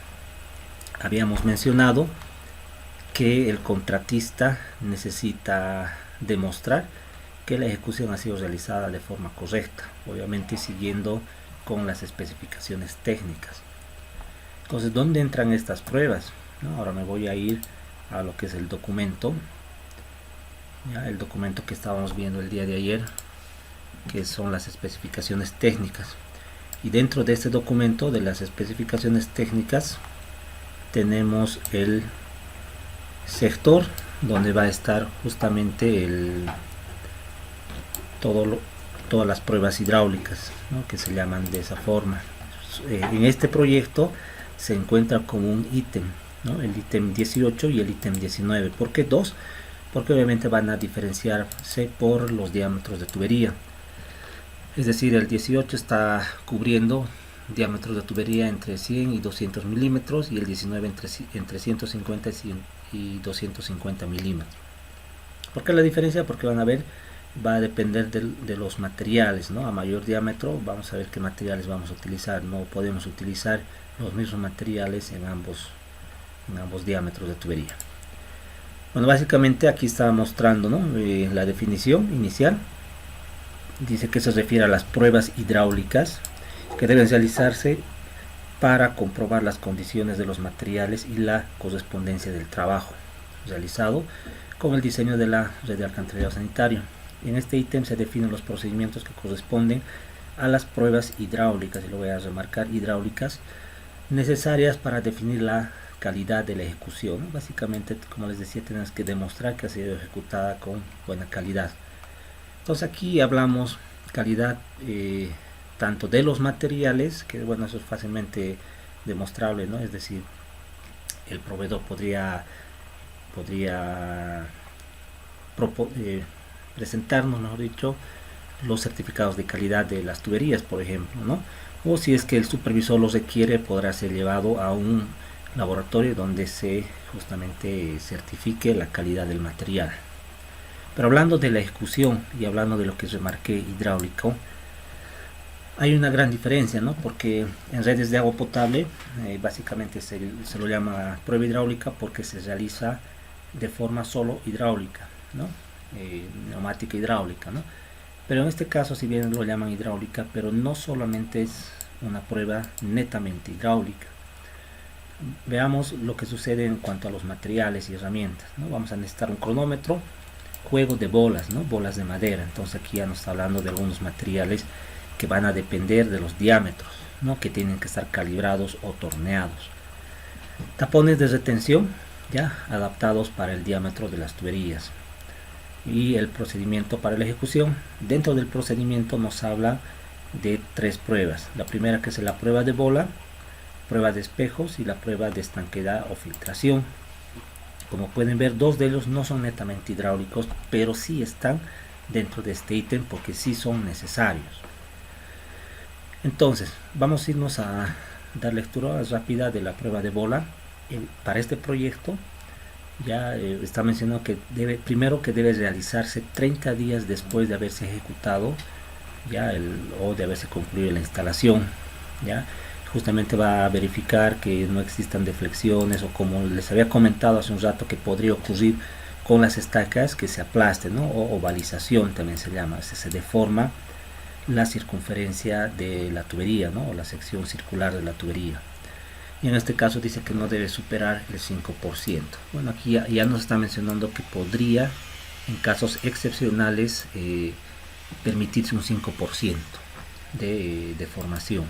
Habíamos mencionado que el contratista necesita demostrar que la ejecución ha sido realizada de forma correcta, obviamente siguiendo con las especificaciones técnicas. Entonces, ¿dónde entran estas pruebas? ¿No? Ahora me voy a ir a lo que es el documento, ¿ya? El documento que estábamos viendo el día de ayer, que son las especificaciones técnicas. Y dentro de este documento de las especificaciones técnicas tenemos el sector donde va a estar justamente todas las pruebas hidráulicas, ¿no? Que se llaman de esa forma. En este proyecto se encuentra como un ítem, ¿no? El ítem 18 y el ítem 19. ¿Por qué 2? Porque obviamente van a diferenciarse por los diámetros de tubería. Es decir, el 18 está cubriendo diámetros de tubería entre 100 y 200 milímetros, y el 19 entre 150 y 250 milímetros. ¿Por qué la diferencia? Porque van a ver, va a depender de los materiales, ¿no? A mayor diámetro vamos a ver qué materiales vamos a utilizar. No podemos utilizar los mismos materiales en ambos diámetros de tubería. Bueno, básicamente aquí está mostrando, ¿no? La definición inicial. Dice que se refiere a las pruebas hidráulicas que deben realizarse para comprobar las condiciones de los materiales y la correspondencia del trabajo realizado con el diseño de la red de alcantarillado sanitario. En este ítem se definen los procedimientos que corresponden a las pruebas hidráulicas, y lo voy a remarcar, hidráulicas, necesarias para definir la calidad de la ejecución. Básicamente, como les decía, tenemos que demostrar que ha sido ejecutada con buena calidad. Entonces aquí hablamos calidad tanto de los materiales, que bueno, eso es fácilmente demostrable, ¿no? Es decir, el proveedor podría presentarnos, mejor dicho, los certificados de calidad de las tuberías, por ejemplo, ¿no? O si es que el supervisor los requiere, podrá ser llevado a un laboratorio donde se justamente certifique la calidad del material. Pero hablando de la ejecución y hablando de lo que remarqué hidráulico, hay una gran diferencia, ¿no? Porque en redes de agua potable básicamente se lo llama prueba hidráulica porque se realiza de forma solo hidráulica, ¿no? Neumática hidráulica, ¿no? Pero en este caso, si bien lo llaman hidráulica, pero no solamente es una prueba netamente hidráulica. Veamos lo que sucede en cuanto a los materiales y herramientas, ¿no? Vamos a necesitar un cronómetro, juego de bolas, ¿no? Bolas de madera. Entonces aquí ya nos está hablando de algunos materiales que van a depender de los diámetros, ¿no? Que tienen que estar calibrados o torneados. Tapones de retención, ya adaptados para el diámetro de las tuberías. Y el procedimiento para la ejecución. Dentro del procedimiento nos habla de 3 pruebas. La primera, que es la prueba de bola, prueba de espejos y la prueba de estanqueidad o filtración. Como pueden ver, 2 de ellos no son netamente hidráulicos, pero sí están dentro de este ítem porque sí son necesarios. Entonces, vamos a irnos a dar lectura rápida de la prueba de bola. Para este proyecto ya está mencionado que primero que debe realizarse 30 días después de haberse ejecutado o de haberse concluido la instalación. Ya justamente va a verificar que no existan deflexiones, o como les había comentado hace un rato que podría ocurrir con las estacas, que se aplasten, ¿no? O ovalización también se llama, se deforma la circunferencia de la tubería, ¿no? O la sección circular de la tubería. Y en este caso dice que no debe superar el 5%. Bueno, aquí ya nos está mencionando que podría, en casos excepcionales, permitirse un 5% de deformación.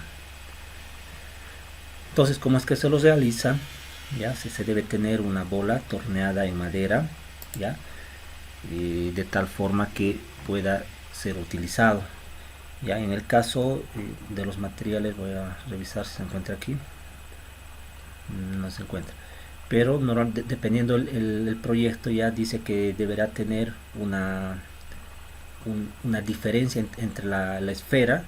Entonces, ¿cómo es que se lo realiza? Ya se debe tener una bola torneada en madera, ya de tal forma que pueda ser utilizado. Ya en el caso de los materiales, voy a revisar si se encuentra aquí. No se encuentra, pero dependiendo el proyecto, ya dice que deberá tener una diferencia entre la esfera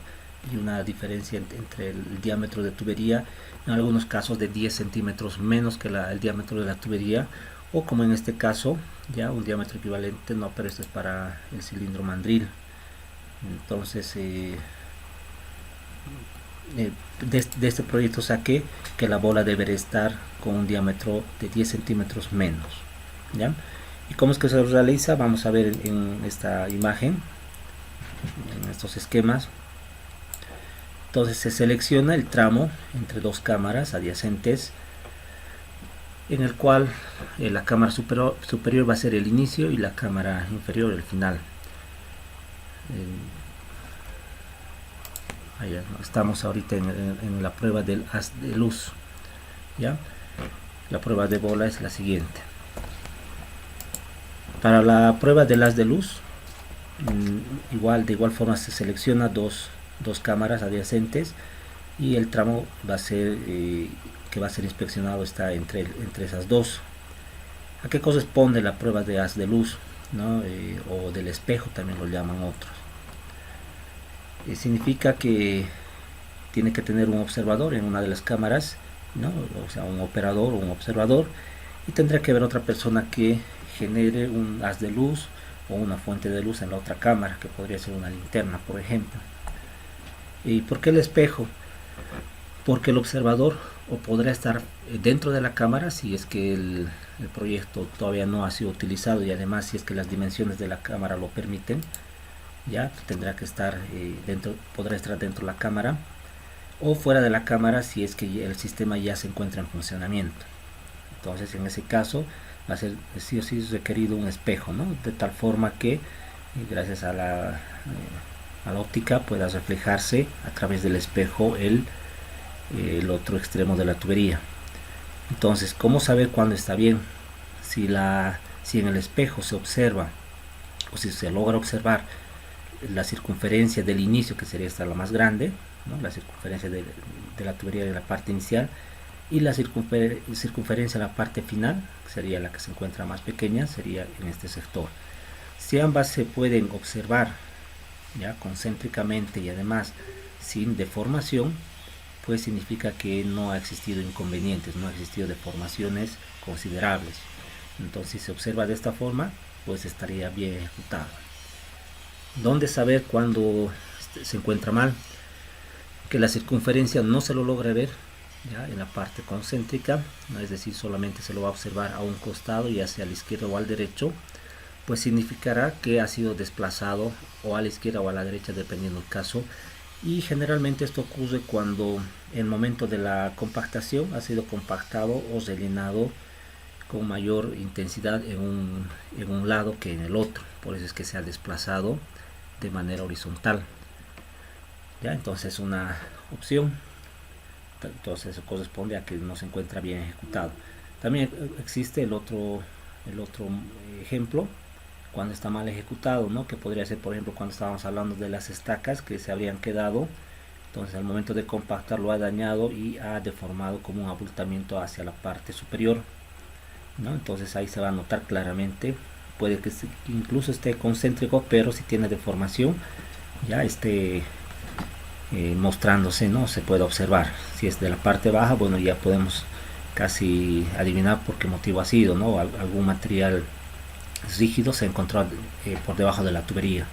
y una diferencia entre el diámetro de tubería, en algunos casos de 10 centímetros menos que el diámetro de la tubería, o como en este caso ya un diámetro equivalente, no, pero esto es para el cilindro mandril. Entonces de este proyecto saqué que la bola debería estar con un diámetro de 10 centímetros menos, ¿ya? ¿Y cómo es que se realiza? Vamos a ver en esta imagen, en estos esquemas. Entonces se selecciona el tramo entre 2 cámaras adyacentes, en el cual la cámara superior va a ser el inicio y la cámara inferior el final. Estamos ahorita en la prueba del haz de luz, ¿ya? La prueba de bola es la siguiente. Para la prueba del haz de luz, de igual forma se selecciona dos cámaras adyacentes, y el tramo va a ser que va a ser inspeccionado está entre esas dos. ¿A qué corresponde la prueba de haz de luz, ¿no? O del espejo también lo llaman otros? Significa que tiene que tener un observador en una de las cámaras, ¿no? O sea, un operador o un observador, y tendrá que haber otra persona que genere un haz de luz o una fuente de luz en la otra cámara, que podría ser una linterna, por ejemplo. ¿Y por qué el espejo? Porque el observador podrá estar dentro de la cámara si es que el proyecto todavía no ha sido utilizado, y además si es que las dimensiones de la cámara lo permiten, ya tendrá que estar podrá estar dentro de la cámara, o fuera de la cámara si es que el sistema ya se encuentra en funcionamiento. Entonces en ese caso va a ser sí o sí requerido un espejo, ¿no? De tal forma que gracias a la óptica pueda reflejarse a través del espejo el otro extremo de la tubería. Entonces, ¿cómo saber cuándo está bien? Si en el espejo se observa, o si se logra observar la circunferencia del inicio, que sería esta la más grande, ¿no? La circunferencia de la tubería en la parte inicial, y la circunferencia en la parte final, que sería la que se encuentra más pequeña, sería en este sector. Si ambas se pueden observar ya concéntricamente y además sin deformación, pues significa que no ha existido inconvenientes, no ha existido deformaciones considerables. Entonces, si se observa de esta forma, pues estaría bien ejecutado. ¿Dónde saber cuando se encuentra mal? Que la circunferencia no se lo logra ver ya en la parte concéntrica, ¿no? Es decir, solamente se lo va a observar a un costado, ya sea a la izquierda o al derecho, pues significará que ha sido desplazado o a la izquierda o a la derecha, dependiendo del caso. Y generalmente esto ocurre cuando en el momento de la compactación ha sido compactado o rellenado con mayor intensidad en un lado que en el otro. Por eso es que se ha desplazado de manera horizontal. ¿Ya? Entonces una opción. Entonces eso corresponde a que no se encuentra bien ejecutado. También existe el otro ejemplo, cuando está mal ejecutado, ¿no? Que podría ser, por ejemplo, cuando estábamos hablando de las estacas que se habrían quedado, entonces al momento de compactar lo ha dañado y ha deformado como un abultamiento hacia la parte superior, ¿no? Entonces ahí se va a notar claramente, puede que incluso esté concéntrico, pero si tiene deformación ya esté mostrándose, ¿no? Se puede observar. Si es de la parte baja, bueno, ya podemos casi adivinar por qué motivo ha sido, ¿no? Algún material rígido se encontró por debajo de la tubería.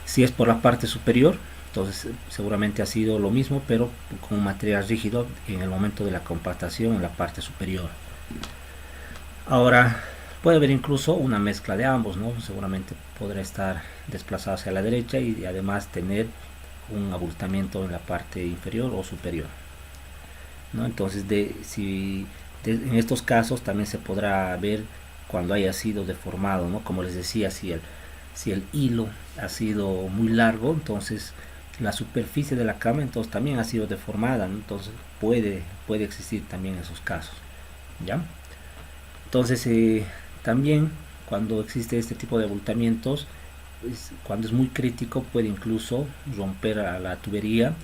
Si es por la parte superior, entonces seguramente ha sido lo mismo, pero con un material rígido en el momento de la compactación en la parte superior. Ahora puede haber incluso una mezcla de ambos, ¿no? Seguramente podrá estar desplazado hacia la derecha y además tener un abultamiento en la parte inferior o superior, ¿no? Entonces en estos casos también se podrá ver cuando haya sido deformado, ¿no? Como les decía, si el hilo ha sido muy largo, entonces la superficie de la cama entonces también ha sido deformada, ¿no? Entonces puede existir también esos casos, ¿ya? Entonces también cuando existe este tipo de abultamientos, cuando es muy crítico, puede incluso romper a la tubería,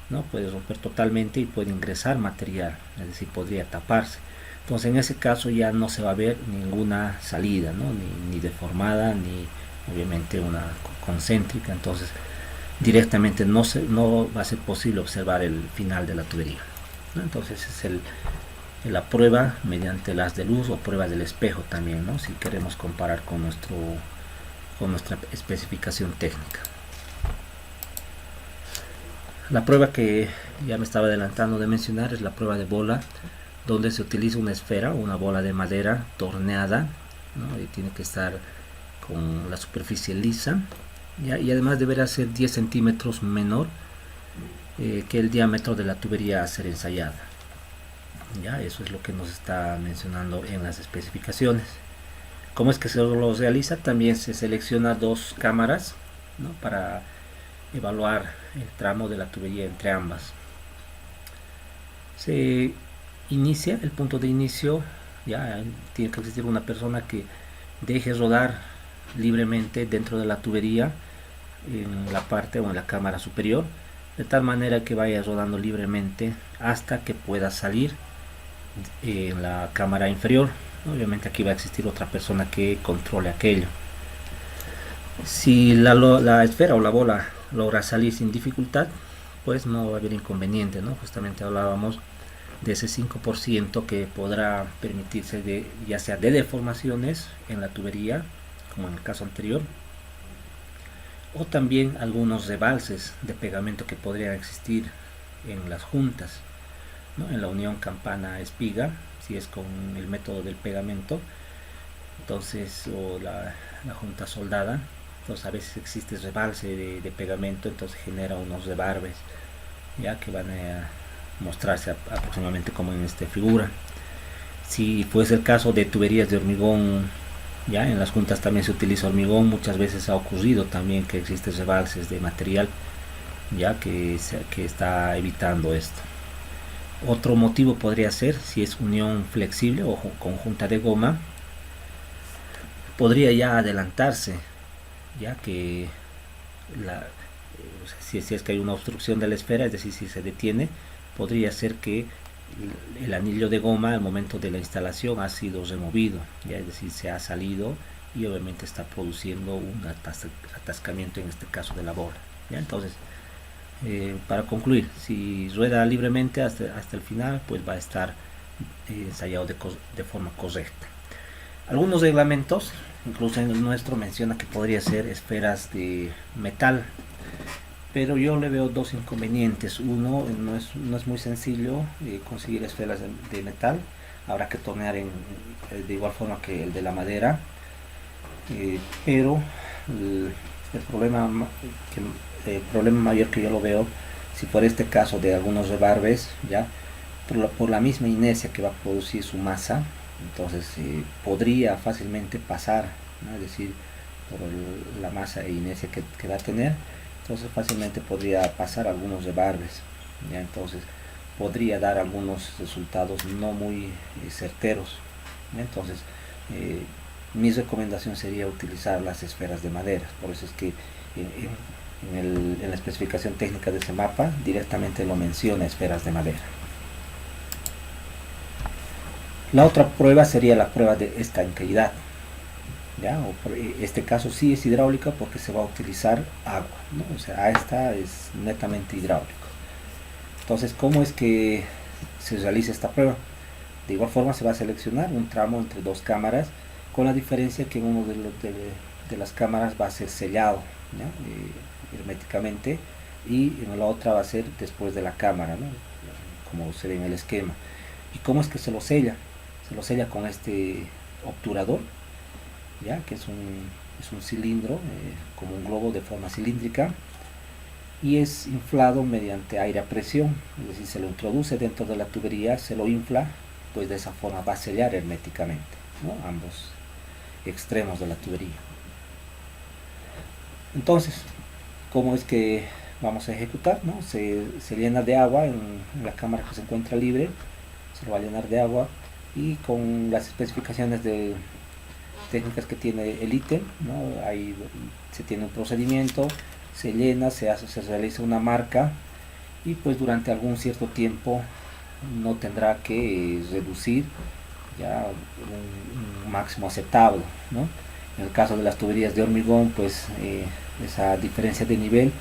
¿no? Puede romper totalmente y puede ingresar material, es decir, podría taparse. Entonces en ese caso ya no se va a ver ninguna salida, ¿no? Ni deformada, ni obviamente una concéntrica. Entonces directamente no va a ser posible observar el final de la tubería, ¿no? Entonces es la prueba mediante el haz de luz o prueba del espejo también, ¿no? Si queremos comparar con nuestra especificación técnica. La prueba que ya me estaba adelantando de mencionar es la prueba de bola, donde se utiliza una esfera, una bola de madera torneada, ¿no? Y tiene que estar con la superficie lisa, ¿ya? Y además deberá ser 10 centímetros menor que el diámetro de la tubería a ser ensayada. ¿Ya? Eso es lo que nos está mencionando en las especificaciones. ¿Cómo es que se lo realiza? También se selecciona dos cámaras, ¿no? Para evaluar el tramo de la tubería entre ambas. Se inicia el punto de inicio, ya tiene que existir una persona que deje rodar libremente dentro de la tubería en la parte o en la cámara superior, de tal manera que vaya rodando libremente hasta que pueda salir en la cámara inferior. Obviamente aquí va a existir otra persona que controle aquello. Si la esfera o la bola logra salir sin dificultad, pues no va a haber inconveniente, ¿no? Justamente hablábamos de ese 5% que podrá permitirse ya sea de deformaciones en la tubería, como en el caso anterior, o también algunos rebalses de pegamento que podrían existir en las juntas, ¿no? En la unión campana-espiga, si es con el método del pegamento, entonces, o la junta soldada, entonces a veces existe rebalse de pegamento, entonces genera unos rebarbes, ya que van a mostrarse aproximadamente como en esta figura. Si fuese el caso de tuberías de hormigón, ya en las juntas también se utiliza hormigón, muchas veces ha ocurrido también que existen rebalses de material, ya que está evitando esto. Otro motivo podría ser si es unión flexible o con junta de goma, podría ya adelantarse, ya que o sea, si es que hay una obstrucción de la esfera, es decir, si se detiene, podría ser que el anillo de goma al momento de la instalación ha sido removido, ya, es decir, se ha salido y obviamente está produciendo un atascamiento, en este caso de la bola, ¿ya? Entonces, para concluir, si rueda libremente hasta el final, pues va a estar ensayado de forma correcta. Algunos reglamentos, incluso en el nuestro, menciona que podría ser esferas de metal, pero yo le veo dos inconvenientes. Uno, no es muy sencillo conseguir esferas de metal, habrá que tornear de igual forma que el de la madera, pero el problema mayor que yo lo veo, si por este caso de algunos rebarbes, ya por la misma inercia que va a producir su masa, entonces podría fácilmente pasar, ¿no? Es decir, por la masa e inercia que va a tener, entonces fácilmente podría pasar algunos rebarbes, ya, entonces podría dar algunos resultados no muy certeros, ¿ya? Entonces mi recomendación sería utilizar las esferas de madera. Por eso es que en la especificación técnica de ese mapa directamente lo menciona, esferas de madera. La otra prueba sería la prueba de estanqueidad, ¿ya? Este caso sí es hidráulica porque se va a utilizar agua, ¿no? O sea, esta es netamente hidráulico. Entonces, ¿cómo es que se realiza esta prueba? De igual forma se va a seleccionar un tramo entre dos cámaras, con la diferencia que uno de las cámaras va a ser sellado, ¿ya? Herméticamente, y en la otra va a ser después de la cámara, ¿no? Como se ve en el esquema. ¿Y cómo es que se lo sella? Se lo sella con este obturador, ¿ya? Que es un cilindro, como un globo de forma cilíndrica, y es inflado mediante aire a presión, es decir, se lo introduce dentro de la tubería, se lo infla, pues de esa forma va a sellar herméticamente, ¿no? Ambos extremos de la tubería. Entonces, ¿cómo es que vamos a ejecutar, ¿no? Se llena de agua en la cámara que se encuentra libre, se lo va a llenar de agua, y con las especificaciones técnicas que tiene el ítem, ¿no? Ahí se tiene un procedimiento, se llena, se realiza una marca, y pues durante algún cierto tiempo no tendrá que reducir ya un máximo aceptable, ¿no? En el caso de las tuberías de hormigón, pues esa diferencia de nivel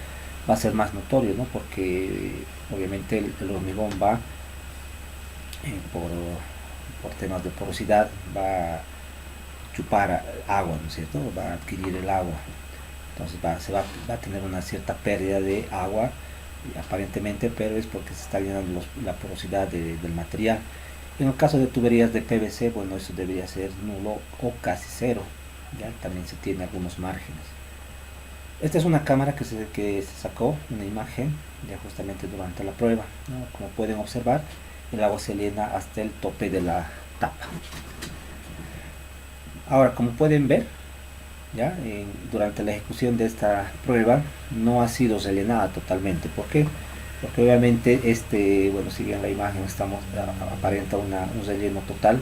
va a ser más notorio, ¿no? Porque obviamente el hormigón va por temas de porosidad, va a chupar agua, ¿no es cierto? Va a adquirir el agua, entonces va a tener una cierta pérdida de agua aparentemente, pero es porque se está llenando la porosidad del material. En el caso de tuberías de PVC, bueno, eso debería ser nulo o casi cero, ya también se tiene algunos márgenes. Esta es una cámara que se sacó una imagen ya justamente durante la prueba, ¿no? Como pueden observar, el agua se llena hasta el tope de la tapa. Ahora, como pueden ver, ¿ya? Durante la ejecución de esta prueba no ha sido rellenada totalmente. ¿Por qué? Porque obviamente bueno, si bien la imagen aparenta un relleno total,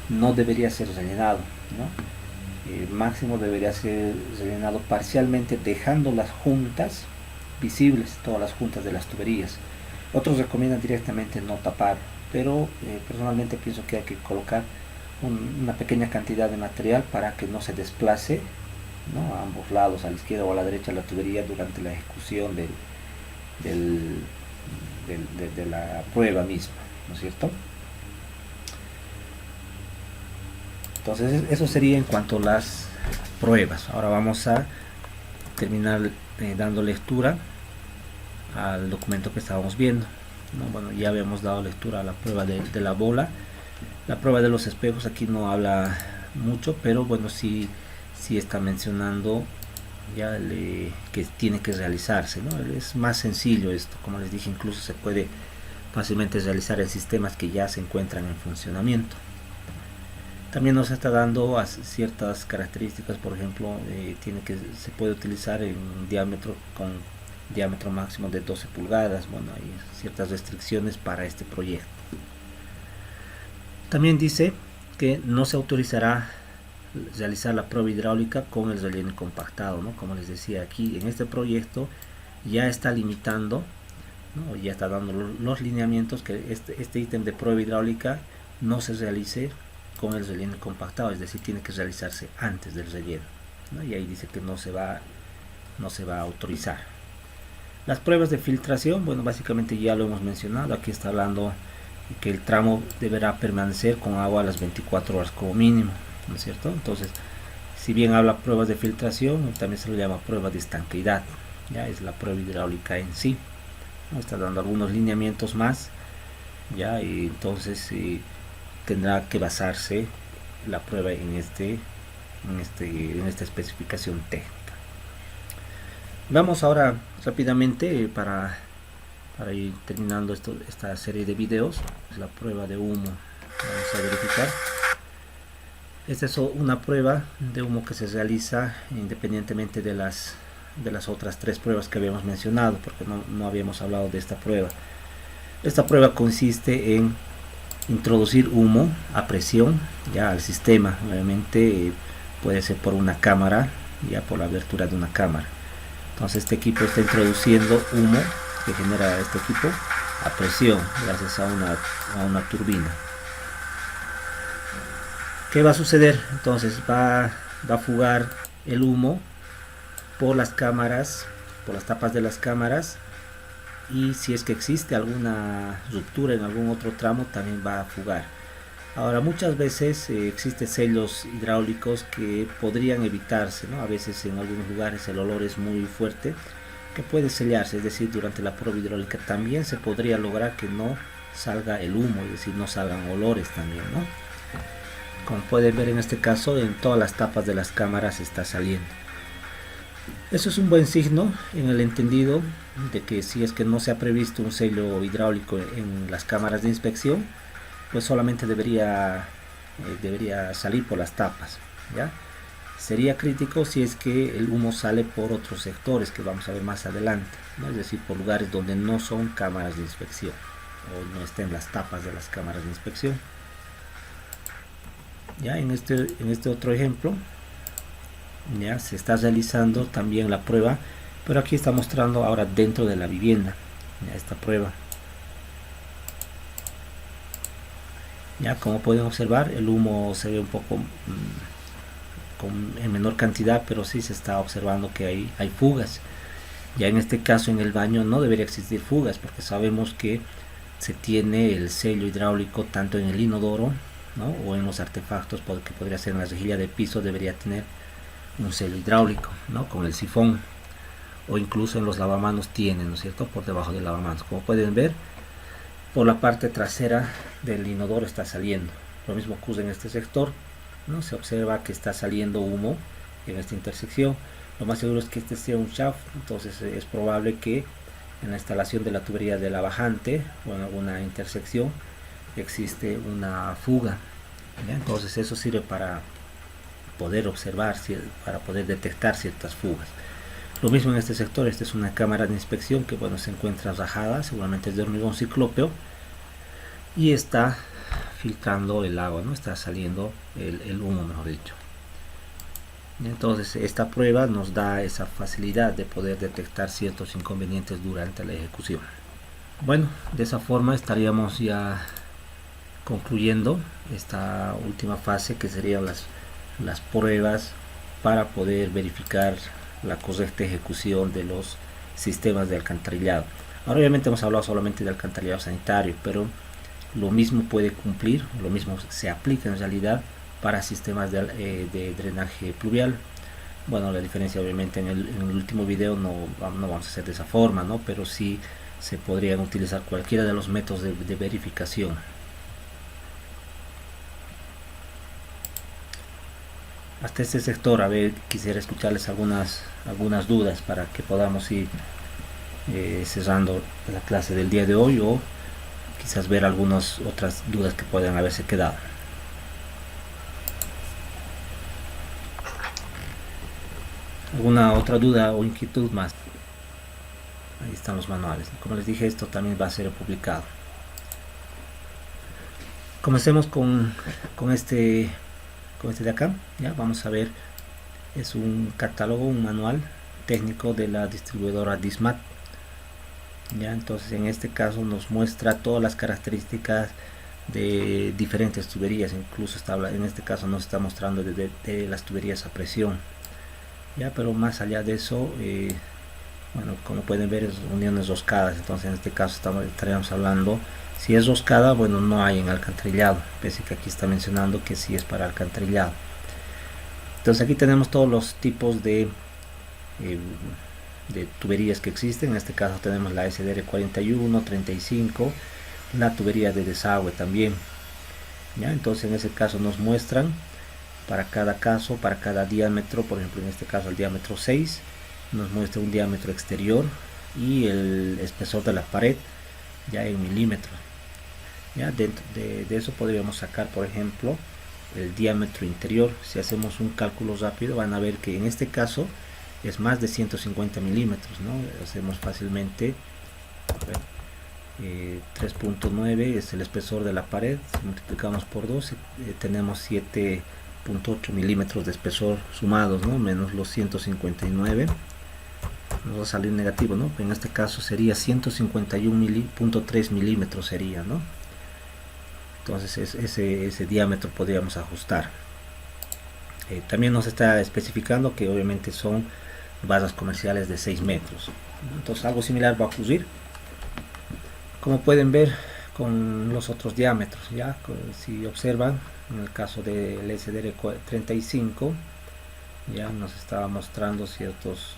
no debería ser rellenado, ¿no? Máximo debería ser rellenado parcialmente, dejando las juntas visibles, todas las juntas de las tuberías. Otros recomiendan directamente no tapar, pero personalmente pienso que hay que colocar una pequeña cantidad de material para que no se desplace, ¿no? A ambos lados, a la izquierda o a la derecha de la tubería, durante la ejecución de la prueba misma, ¿no es cierto? Entonces eso sería en cuanto a las pruebas. Ahora vamos a terminar dando lectura al documento que estábamos viendo, ¿no? Bueno, ya habíamos dado lectura a la prueba de la bola. La prueba de los espejos aquí no habla mucho, pero bueno, sí está mencionando ya que tiene que realizarse, ¿no? Es más sencillo esto, como les dije, incluso se puede fácilmente realizar en sistemas que ya se encuentran en funcionamiento. También nos está dando ciertas características, por ejemplo, se puede utilizar en con diámetro máximo de 12 pulgadas. Bueno, hay ciertas restricciones para este proyecto. También dice que no se autorizará realizar la prueba hidráulica con el relleno compactado, ¿no? Como les decía aquí, en este proyecto ya está limitando, ¿no? Ya está dando los lineamientos que este ítem de prueba hidráulica no se realice con el relleno compactado, es decir, tiene que realizarse antes del relleno, ¿no? Y ahí dice que no se va a autorizar. Las pruebas de filtración, bueno, básicamente ya lo hemos mencionado. Aquí está hablando que el tramo deberá permanecer con agua a las 24 horas como mínimo, ¿no es cierto? Entonces, si bien habla pruebas de filtración, también se lo llama prueba de estanqueidad, ya es la prueba hidráulica en sí, ¿no? Está dando algunos lineamientos más, ya, y entonces tendrá que basarse la prueba en esta especificación técnica. Vamos ahora rápidamente para ir terminando esta serie de videos, la prueba de humo. Vamos a verificar. Esta es una prueba de humo que se realiza independientemente de las otras tres pruebas que habíamos mencionado, porque no habíamos hablado de esta prueba. Esta prueba consiste en introducir humo a presión ya al sistema. Obviamente puede ser por una cámara, ya por la abertura de una cámara. Entonces este equipo está introduciendo humo que genera este equipo a presión gracias a una turbina. ¿Qué va a suceder? Entonces va a fugar el humo por las cámaras, por las tapas de las cámaras, y si es que existe alguna ruptura en algún otro tramo también va a fugar. Ahora, muchas veces existen sellos hidráulicos que podrían evitarse, ¿no? A veces en algunos lugares el olor es muy fuerte, que puede sellarse, es decir, durante la prueba hidráulica también se podría lograr que no salga el humo, es decir, no salgan olores también, ¿no? Como pueden ver en este caso, en todas las tapas de las cámaras está saliendo. Eso es un buen signo en el entendido de que si es que no se ha previsto un sello hidráulico en las cámaras de inspección, pues solamente debería salir por las tapas, ¿ya? Sería crítico si es que el humo sale por otros sectores que vamos a ver más adelante, ¿no? Es decir, por lugares donde no son cámaras de inspección o no estén las tapas de las cámaras de inspección. Ya en este otro ejemplo, ya se está realizando también la prueba, pero aquí está mostrando ahora dentro de la vivienda, ya esta prueba. Ya como pueden observar, el humo se ve un poco en menor cantidad, pero sí se está observando que hay fugas. Ya en este caso en el baño no debería existir fugas, porque sabemos que se tiene el sello hidráulico tanto en el inodoro, ¿no? O en los artefactos, porque podría ser en la rejilla de piso, debería tener un sello hidráulico, ¿no? Con el sifón, o incluso en los lavamanos tienen, ¿no es cierto? Por debajo del lavamanos, como pueden ver, por la parte trasera del inodoro está saliendo. Lo mismo ocurre en este sector, ¿no? Se observa que está saliendo humo en esta intersección. Lo más seguro es que este sea un shaft, entonces es probable que en la instalación de la tubería de la bajante o en alguna intersección existe una fuga, ¿ya? Entonces eso sirve para poder observar, para poder detectar ciertas fugas. Lo mismo en este sector. Esta es una cámara de inspección que, bueno, se encuentra rajada, seguramente es de hormigón ciclópeo, y está filtrando el agua, ¿no? Está saliendo el humo, mejor dicho. Entonces esta prueba nos da esa facilidad de poder detectar ciertos inconvenientes durante la ejecución. Bueno, de esa forma estaríamos ya concluyendo esta última fase, que serían las pruebas para poder verificar la correcta ejecución de los sistemas de alcantarillado. Ahora obviamente hemos hablado solamente de alcantarillado sanitario, pero lo mismo puede cumplir, lo mismo se aplica en realidad para sistemas de drenaje pluvial. Bueno, la diferencia obviamente en el último video no vamos a hacer de esa forma, ¿no? Pero sí se podrían utilizar cualquiera de los métodos de verificación. Hasta este sector, a ver, quisiera escucharles algunas dudas para que podamos ir cerrando la clase del día de hoy, o quizás ver algunas otras dudas que puedan haberse quedado. ¿Alguna otra duda o inquietud más? Ahí están los manuales. Como les dije, esto también va a ser publicado. Comencemos con con este de acá. Ya vamos a ver, es un catálogo, un manual técnico de la distribuidora Dismat. Ya, entonces en este caso nos muestra todas las características de diferentes tuberías, incluso en este caso nos está mostrando de las tuberías a presión. Ya, pero más allá de eso, bueno, como pueden ver, es uniones roscadas. Entonces en este caso estaríamos hablando, si es roscada, bueno, no hay en alcantarillado, pese que aquí está mencionando que sí es para alcantarillado. Entonces aquí tenemos todos los tipos de tuberías que existen. En este caso tenemos la SDR 41, 35, la tubería de desagüe también. ¿Ya? Entonces en ese caso nos muestran para cada caso, para cada diámetro. Por ejemplo, en este caso el diámetro 6 nos muestra un diámetro exterior y el espesor de la pared ya en milímetros. Ya dentro de eso podríamos sacar, por ejemplo, el diámetro interior. Si hacemos un cálculo rápido, van a ver que en este caso es más de 150 milímetros, ¿no? Hacemos fácilmente 3.9 es el espesor de la pared. Si multiplicamos por 2, tenemos 7.8 milímetros de espesor sumados, ¿no? Menos los 159, nos va a salir negativo, ¿no? En este caso sería 151.3 milímetros sería, ¿no? Entonces ese diámetro podríamos ajustar. También nos está especificando que obviamente son barras comerciales de 6 metros. Entonces algo similar va a ocurrir, como pueden ver, con los otros diámetros. Ya si observan, en el caso del SDR 35 ya nos estaba mostrando ciertos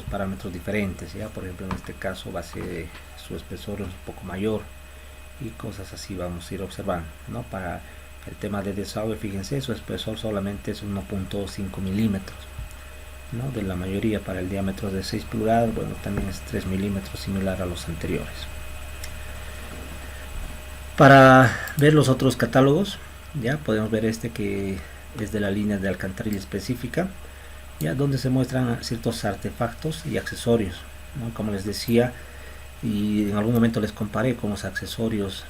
parámetros diferentes. Ya, por ejemplo, en este caso va a ser su espesor es un poco mayor y cosas así vamos a ir observando, ¿no? Para el tema de desagüe, fíjense, su espesor solamente es 1.5 milímetros, ¿no? De la mayoría. Para el diámetro de 6 pulgadas, bueno, también es 3 milímetros, similar a los anteriores. Para ver los otros catálogos, ya podemos ver este que es de la línea de alcantarilla específica, ya donde se muestran ciertos artefactos y accesorios, ¿no? Como les decía, y en algún momento les comparé con los accesorios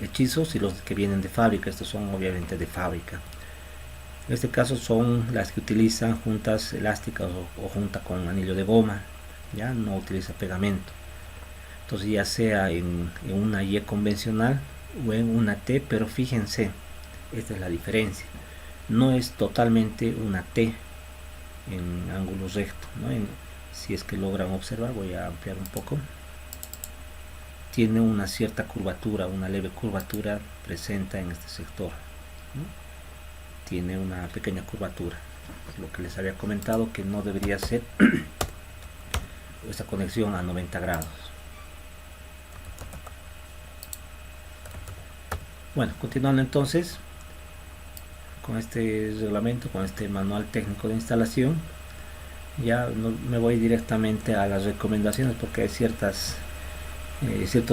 hechizos y los que vienen de fábrica. Estos son obviamente de fábrica. En este caso son las que utilizan juntas elásticas o junta con anillo de goma, ya no utiliza pegamento. Entonces ya sea en una Y convencional o en una T, pero fíjense, esta es la diferencia, no es totalmente una T en ángulo recto, ¿no? Si es que logran observar, voy a ampliar un poco, tiene una cierta curvatura, una leve curvatura presenta en este sector, ¿no? Tiene una pequeña curvatura, lo que les había comentado, que no debería ser esta conexión a 90 grados. Bueno, continuando entonces con este reglamento, con este manual técnico de instalación, ya no, me voy directamente a las recomendaciones, porque hay ciertos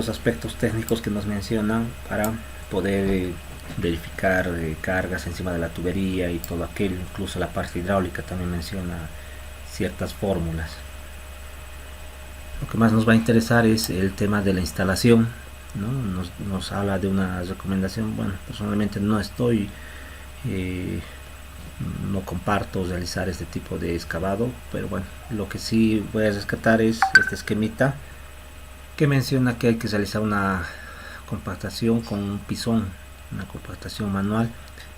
aspectos técnicos que nos mencionan para poder verificar cargas encima de la tubería y todo aquello. Incluso la parte hidráulica también menciona ciertas fórmulas. Lo que más nos va a interesar es el tema de la instalación, ¿no? Nos habla de una recomendación. Bueno, personalmente no comparto realizar este tipo de excavado, pero bueno, lo que sí voy a rescatar es este esquemita que menciona que hay que realizar una compactación con un pisón, una compactación manual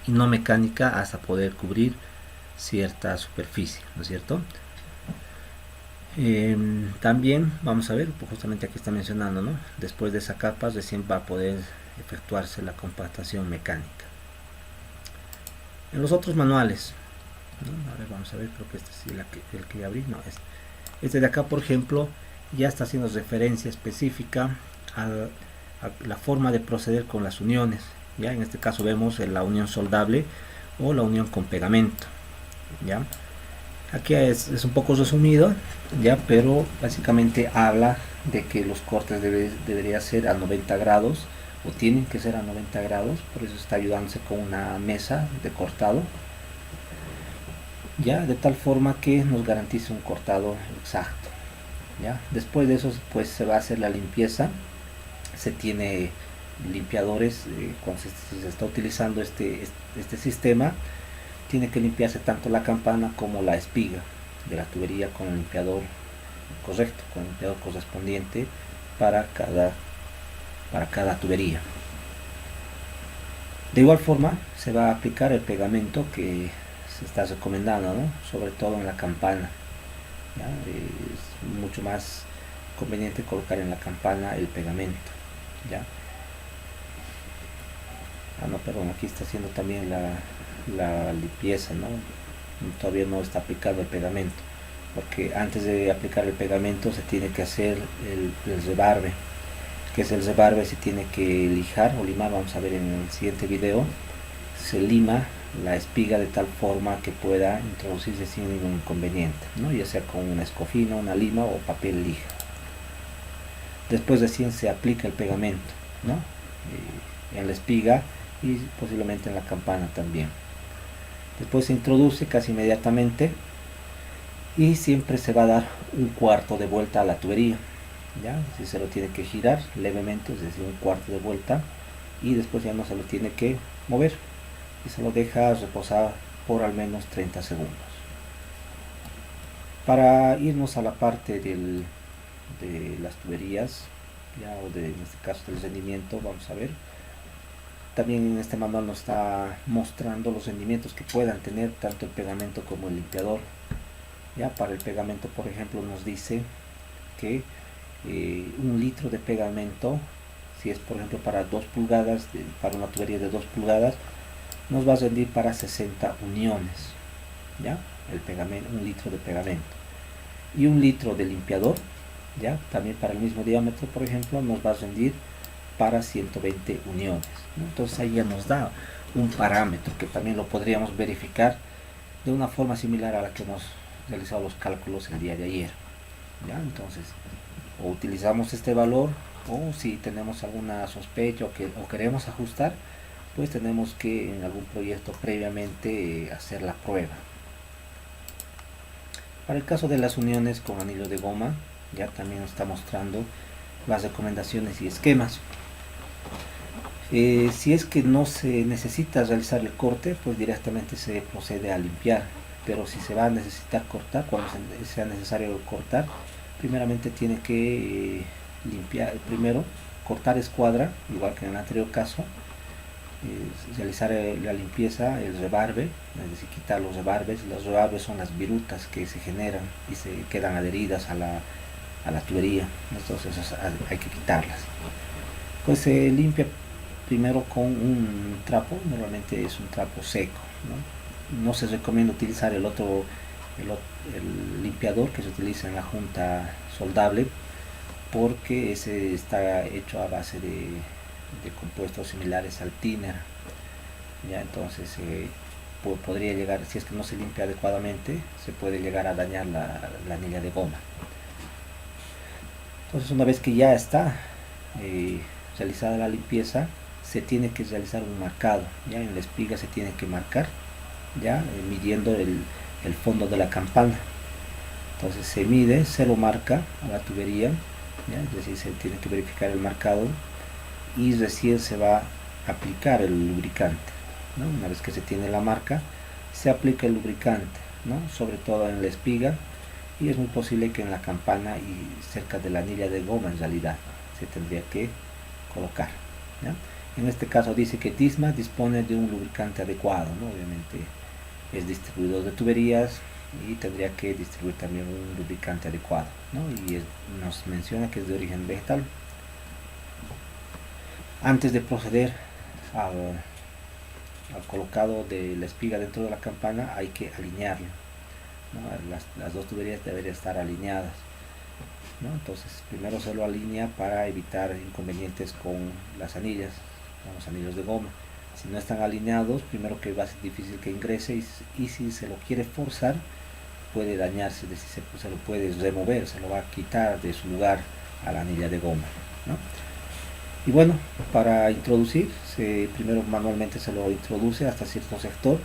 y no mecánica, hasta poder cubrir cierta superficie, ¿no es cierto? También vamos a ver, pues justamente aquí está mencionando, ¿no? Después de esa capa recién va a poder efectuarse la compactación mecánica. En los otros manuales, ¿no? A ver, vamos a ver, creo que este es el que abrí, no, este de acá, por ejemplo, ya está haciendo referencia específica a la forma de proceder con las uniones. Ya en este caso vemos la unión soldable o la unión con pegamento. Ya aquí es un poco resumido, ya, pero básicamente habla de que los cortes debería ser a 90 grados, o tienen que ser a 90 grados, por eso está ayudándose con una mesa de cortado, ya, de tal forma que nos garantice un cortado exacto. Ya después de eso, pues se va a hacer la limpieza. Se tiene limpiadores, cuando se está utilizando este sistema, tiene que limpiarse tanto la campana como la espiga de la tubería con el limpiador correcto, con el limpiador correspondiente para cada tubería. De igual forma se va a aplicar el pegamento que se está recomendando, ¿no? Sobre todo en la campana, ¿ya? Es mucho más conveniente colocar en la campana el pegamento, ¿ya? No, perdón, aquí está haciendo también la limpieza, ¿no? Todavía no está aplicando el pegamento, porque antes de aplicar el pegamento se tiene que hacer el rebarbe, que es el rebarbe. Se tiene que lijar o limar, vamos a ver en el siguiente video. Se lima la espiga de tal forma que pueda introducirse sin ningún inconveniente, ¿no? Ya sea con una escofina, una lima o papel lija. Después recién se aplica el pegamento, ¿no? En la espiga y posiblemente en la campana también. Después se introduce casi inmediatamente y siempre se va a dar un cuarto de vuelta a la tubería, ¿ya? Si se lo tiene que girar levemente, es decir, un cuarto de vuelta, y después ya no se lo tiene que mover y se lo deja reposar por al menos 30 segundos. Para irnos a la parte de las tuberías, ya, o en este caso del rendimiento, vamos a ver. También en este manual nos está mostrando los rendimientos que puedan tener tanto el pegamento como el limpiador. Ya, para el pegamento, por ejemplo, nos dice que 1 litro de pegamento, si es por ejemplo para 2 pulgadas, para una tubería de 2 pulgadas, nos va a rendir para 60 uniones, ¿ya? El pegamento, 1 litro de pegamento. Y 1 litro de limpiador, ya, también para el mismo diámetro, por ejemplo, nos va a rendir para 120 uniones, ¿no? Entonces ahí ya nos da un parámetro que también lo podríamos verificar de una forma similar a la que hemos realizado los cálculos el día de ayer, ¿ya? Entonces, o utilizamos este valor, o si tenemos alguna sospecha o queremos ajustar, pues tenemos que en algún proyecto previamente hacer la prueba. Para el caso de las uniones con anillo de goma, ya también nos está mostrando las recomendaciones y esquemas. Si es que no se necesita realizar el corte, pues directamente se procede a limpiar. Pero si se va a necesitar cortar, cuando sea necesario cortar, primeramente tiene que limpiar, primero cortar escuadra, igual que en el anterior caso, realizar la limpieza, el rebarbe, es decir, quitar los rebarbes. Los rebarbes son las virutas que se generan y se quedan adheridas a la tubería, entonces hay que quitarlas. Pues se limpia primero con un trapo, normalmente es un trapo seco, ¿no? No se recomienda utilizar el limpiador que se utiliza en la junta soldable, porque ese está hecho a base de compuestos similares al thinner, ya. Entonces podría llegar, si es que no se limpia adecuadamente, se puede llegar a dañar la anilla de goma. Entonces, una vez que ya está realizada la limpieza, se tiene que realizar un marcado, ya en la espiga se tiene que marcar, ya midiendo el fondo de la campana. Entonces se mide, se lo marca a la tubería, ¿ya? Es decir, se tiene que verificar el marcado y recién se va a aplicar el lubricante, ¿no? Una vez que se tiene la marca, se aplica el lubricante, ¿no? Sobre todo en la espiga, y es muy posible que en la campana y cerca de la anilla de goma en realidad se tendría que colocar, ¿ya? En este caso dice que Disma dispone de un lubricante adecuado, ¿no? Obviamente es distribuidor de tuberías y tendría que distribuir también un lubricante adecuado, ¿no? Y nos menciona que es de origen vegetal. Antes de proceder al colocado de la espiga dentro de la campana, hay que alinearlo, ¿no? Las dos tuberías deberían estar alineadas, ¿no? Entonces primero se lo alinea para evitar inconvenientes con las anillas, con los anillos de goma. Si no están alineados, primero que va a ser difícil que ingrese, y si se lo quiere forzar puede dañarse, es decir, se lo puede remover, se lo va a quitar de su lugar a la anilla de goma, ¿no? Y bueno, para introducir, primero manualmente se lo introduce hasta cierto sector,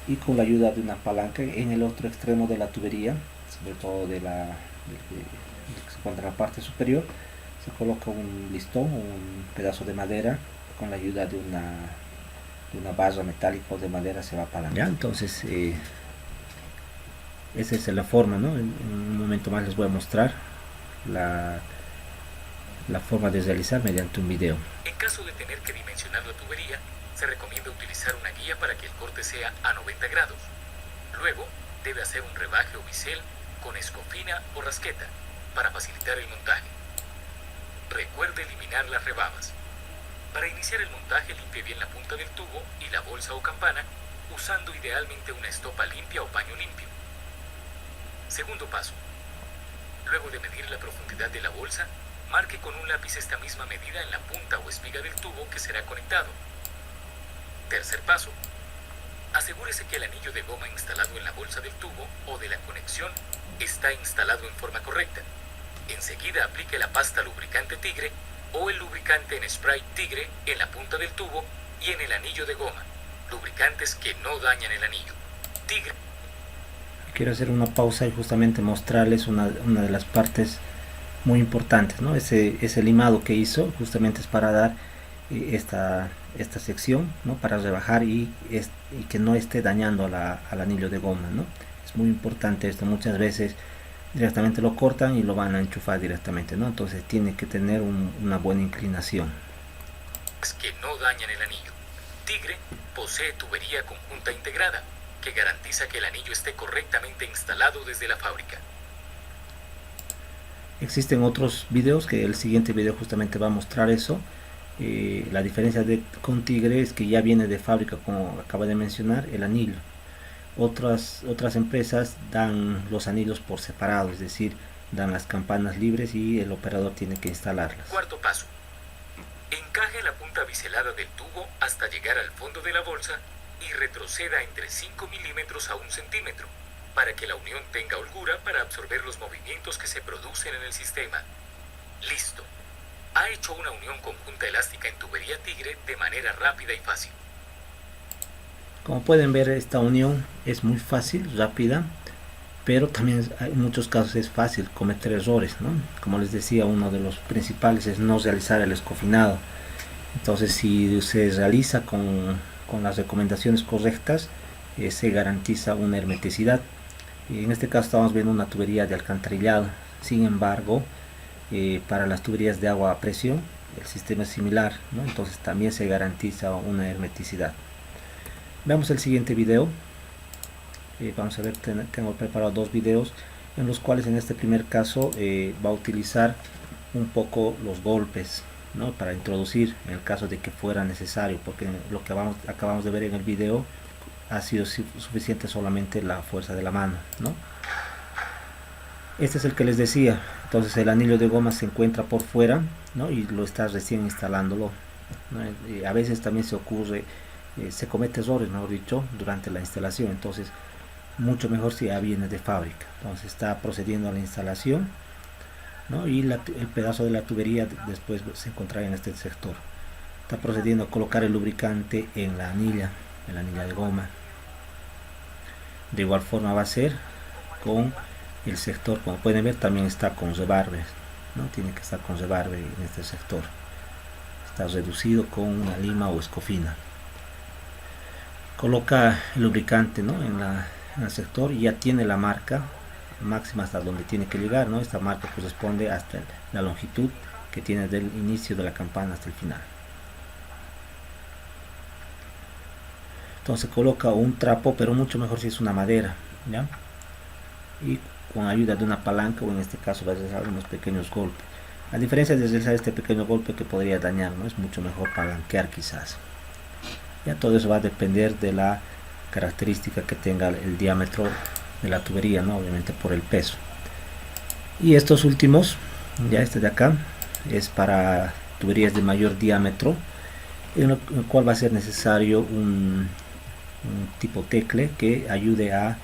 y con la ayuda de una palanca en el otro extremo de la tubería, sobre todo que se encuentra en la parte superior, se coloca un listón, un pedazo de madera, con la ayuda de una barra metálica o de madera se va apalancando. Entonces esa es la forma, ¿no? En un momento más les voy a mostrar la forma de realizar mediante un video. En caso de tener que dimensionar la tubería, se recomienda utilizar una guía para que el corte sea a 90 grados. Luego, debe hacer un rebaje o bisel con escofina o rasqueta para facilitar el montaje. Recuerde eliminar las rebabas. Para iniciar el montaje, limpie bien la punta del tubo y la bolsa o campana, usando idealmente una estopa limpia o paño limpio. Segundo paso. Luego de medir la profundidad de la bolsa, marque con un lápiz esta misma medida en la punta o espiga del tubo que será conectado. Tercer paso. Asegúrese que el anillo de goma instalado en la bolsa del tubo o de la conexión está instalado en forma correcta. Enseguida aplique la pasta lubricante Tigre o el lubricante en spray Tigre en la punta del tubo y en el anillo de goma. Lubricantes que no dañan el anillo. Tigre. Quiero hacer una pausa y justamente mostrarles una de las partes muy importantes, ¿no? Ese limado que hizo justamente es para dar esta sección, ¿no? Para rebajar y que no esté dañando al anillo de goma, ¿no? Es muy importante esto. Muchas veces directamente lo cortan y lo van a enchufar directamente, ¿no? Entonces tiene que tener una buena inclinación. Que no dañan el anillo. Tigre posee tubería conjunta integrada que garantiza que el anillo esté correctamente instalado desde la fábrica. Existen otros videos que el siguiente video justamente va a mostrar eso. La diferencia con Tigre es que ya viene de fábrica, como acaba de mencionar, el anillo. Otras empresas dan los anillos por separado, es decir, dan las campanas libres y el operador tiene que instalarlas. Cuarto paso. Encaje la punta biselada del tubo hasta llegar al fondo de la bolsa y retroceda entre 5 milímetros a 1 centímetro para que la unión tenga holgura para absorber los movimientos que se producen en el sistema. Listo. Ha hecho una unión conjunta elástica en tubería Tigre de manera rápida y fácil. Como pueden ver, esta unión es muy fácil, rápida, pero también en muchos casos es fácil cometer errores, ¿no? Como les decía, uno de los principales es no realizar el escofinado. Entonces, si se realiza con las recomendaciones correctas, se garantiza una hermeticidad. En este caso estamos viendo una tubería de alcantarillado. Sin embargo, para las tuberías de agua a presión el sistema es similar, ¿no? Entonces también se garantiza una hermeticidad. Veamos el siguiente video. Vamos a ver, tengo preparado dos videos en los cuales en este primer caso va a utilizar un poco los golpes, ¿no? Para introducir en el caso de que fuera necesario, porque lo que acabamos de ver en el video ha sido suficiente solamente la fuerza de la mano, ¿no? Este es el que les decía. Entonces el anillo de goma se encuentra por fuera, ¿no? Y lo estás recién instalándolo, ¿no? Y a veces también se comete errores, mejor dicho, durante la instalación. Entonces mucho mejor si ya viene de fábrica. Entonces está procediendo a la instalación, ¿no? Y el pedazo de la tubería después se encontrará en este sector. Está procediendo a colocar el lubricante en la anilla de goma. De igual forma va a ser con el sector, como pueden ver, también está con rebarbe, ¿no? Tiene que estar con rebarbe en este sector. Está reducido con una lima o escofina. Coloca el lubricante, ¿no? en el sector y ya tiene la marca máxima hasta donde tiene que llegar, ¿no? Esta marca corresponde hasta la longitud que tiene del inicio de la campana hasta el final. Entonces coloca un trapo, pero mucho mejor si es una madera, ¿ya? Y con ayuda de una palanca, o en este caso va a realizar unos pequeños golpes. A diferencia de realizar este pequeño golpe que podría dañar, ¿no? Es mucho mejor palanquear quizás. Ya todo eso va a depender de la característica que tenga el diámetro de la tubería, ¿no? Obviamente por el peso. Y estos últimos, ya este de acá, es para tuberías de mayor diámetro, en el cual va a ser necesario un tipo tecle que ayude a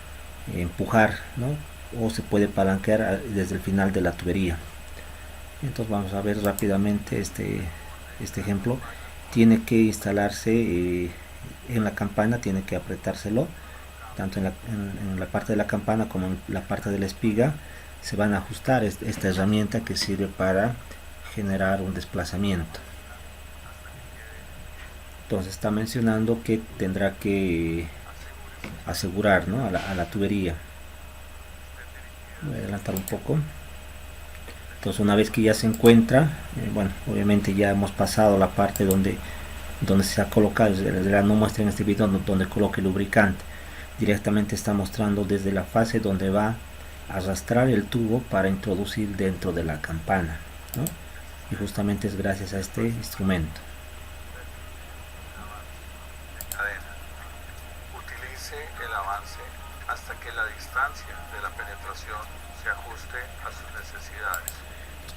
empujar, ¿no? O se puede palanquear desde el final de la tubería. Entonces vamos a ver rápidamente este ejemplo. Tiene que instalarse en la campana, tiene que apretárselo tanto en la parte de la campana como en la parte de la espiga. Se van a ajustar esta herramienta que sirve para generar un desplazamiento. Entonces está mencionando que tendrá que asegurar, ¿no?, a la tubería. Voy a adelantar un poco. Entonces una vez que ya se encuentra, bueno, obviamente ya hemos pasado la parte donde se ha colocado, no muestra en este video donde coloque el lubricante. Directamente está mostrando desde la fase donde va a arrastrar el tubo para introducir dentro de la campana, ¿no? Y justamente es gracias a este instrumento. Utilice el avance hasta que la distancia de la penetración se ajuste a sus necesidades.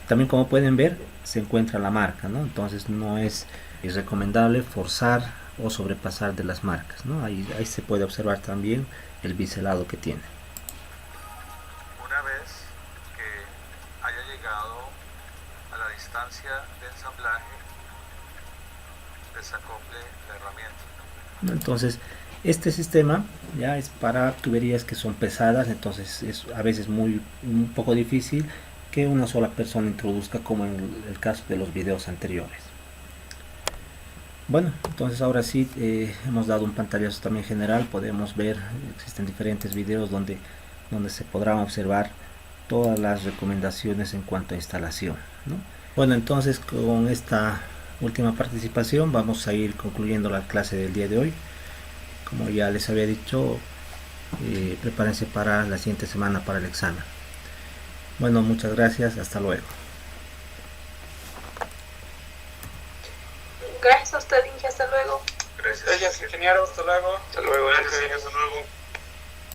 También, como pueden ver, se encuentra la marca, ¿no? Entonces no es recomendable forzar o sobrepasar de las marcas, ¿no? Ahí se puede observar también el biselado que tiene. Una vez que haya llegado a la distancia de ensamblaje, desacople la herramienta. Entonces este sistema ya es para tuberías que son pesadas, entonces es a veces un poco difícil que una sola persona introduzca, como en el caso de los videos anteriores. Bueno, entonces ahora sí hemos dado un pantallazo también general. Podemos ver, existen diferentes videos donde se podrán observar todas las recomendaciones en cuanto a instalación, ¿no? Bueno, entonces con esta última participación vamos a ir concluyendo la clase del día de hoy. Como ya les había dicho, prepárense para la siguiente semana para el examen. Bueno, muchas gracias, hasta luego. Gracias a usted, Inge, hasta luego. Gracias, ingeniero. Hasta luego. Hasta luego, Gracias, Ángel. hasta luego.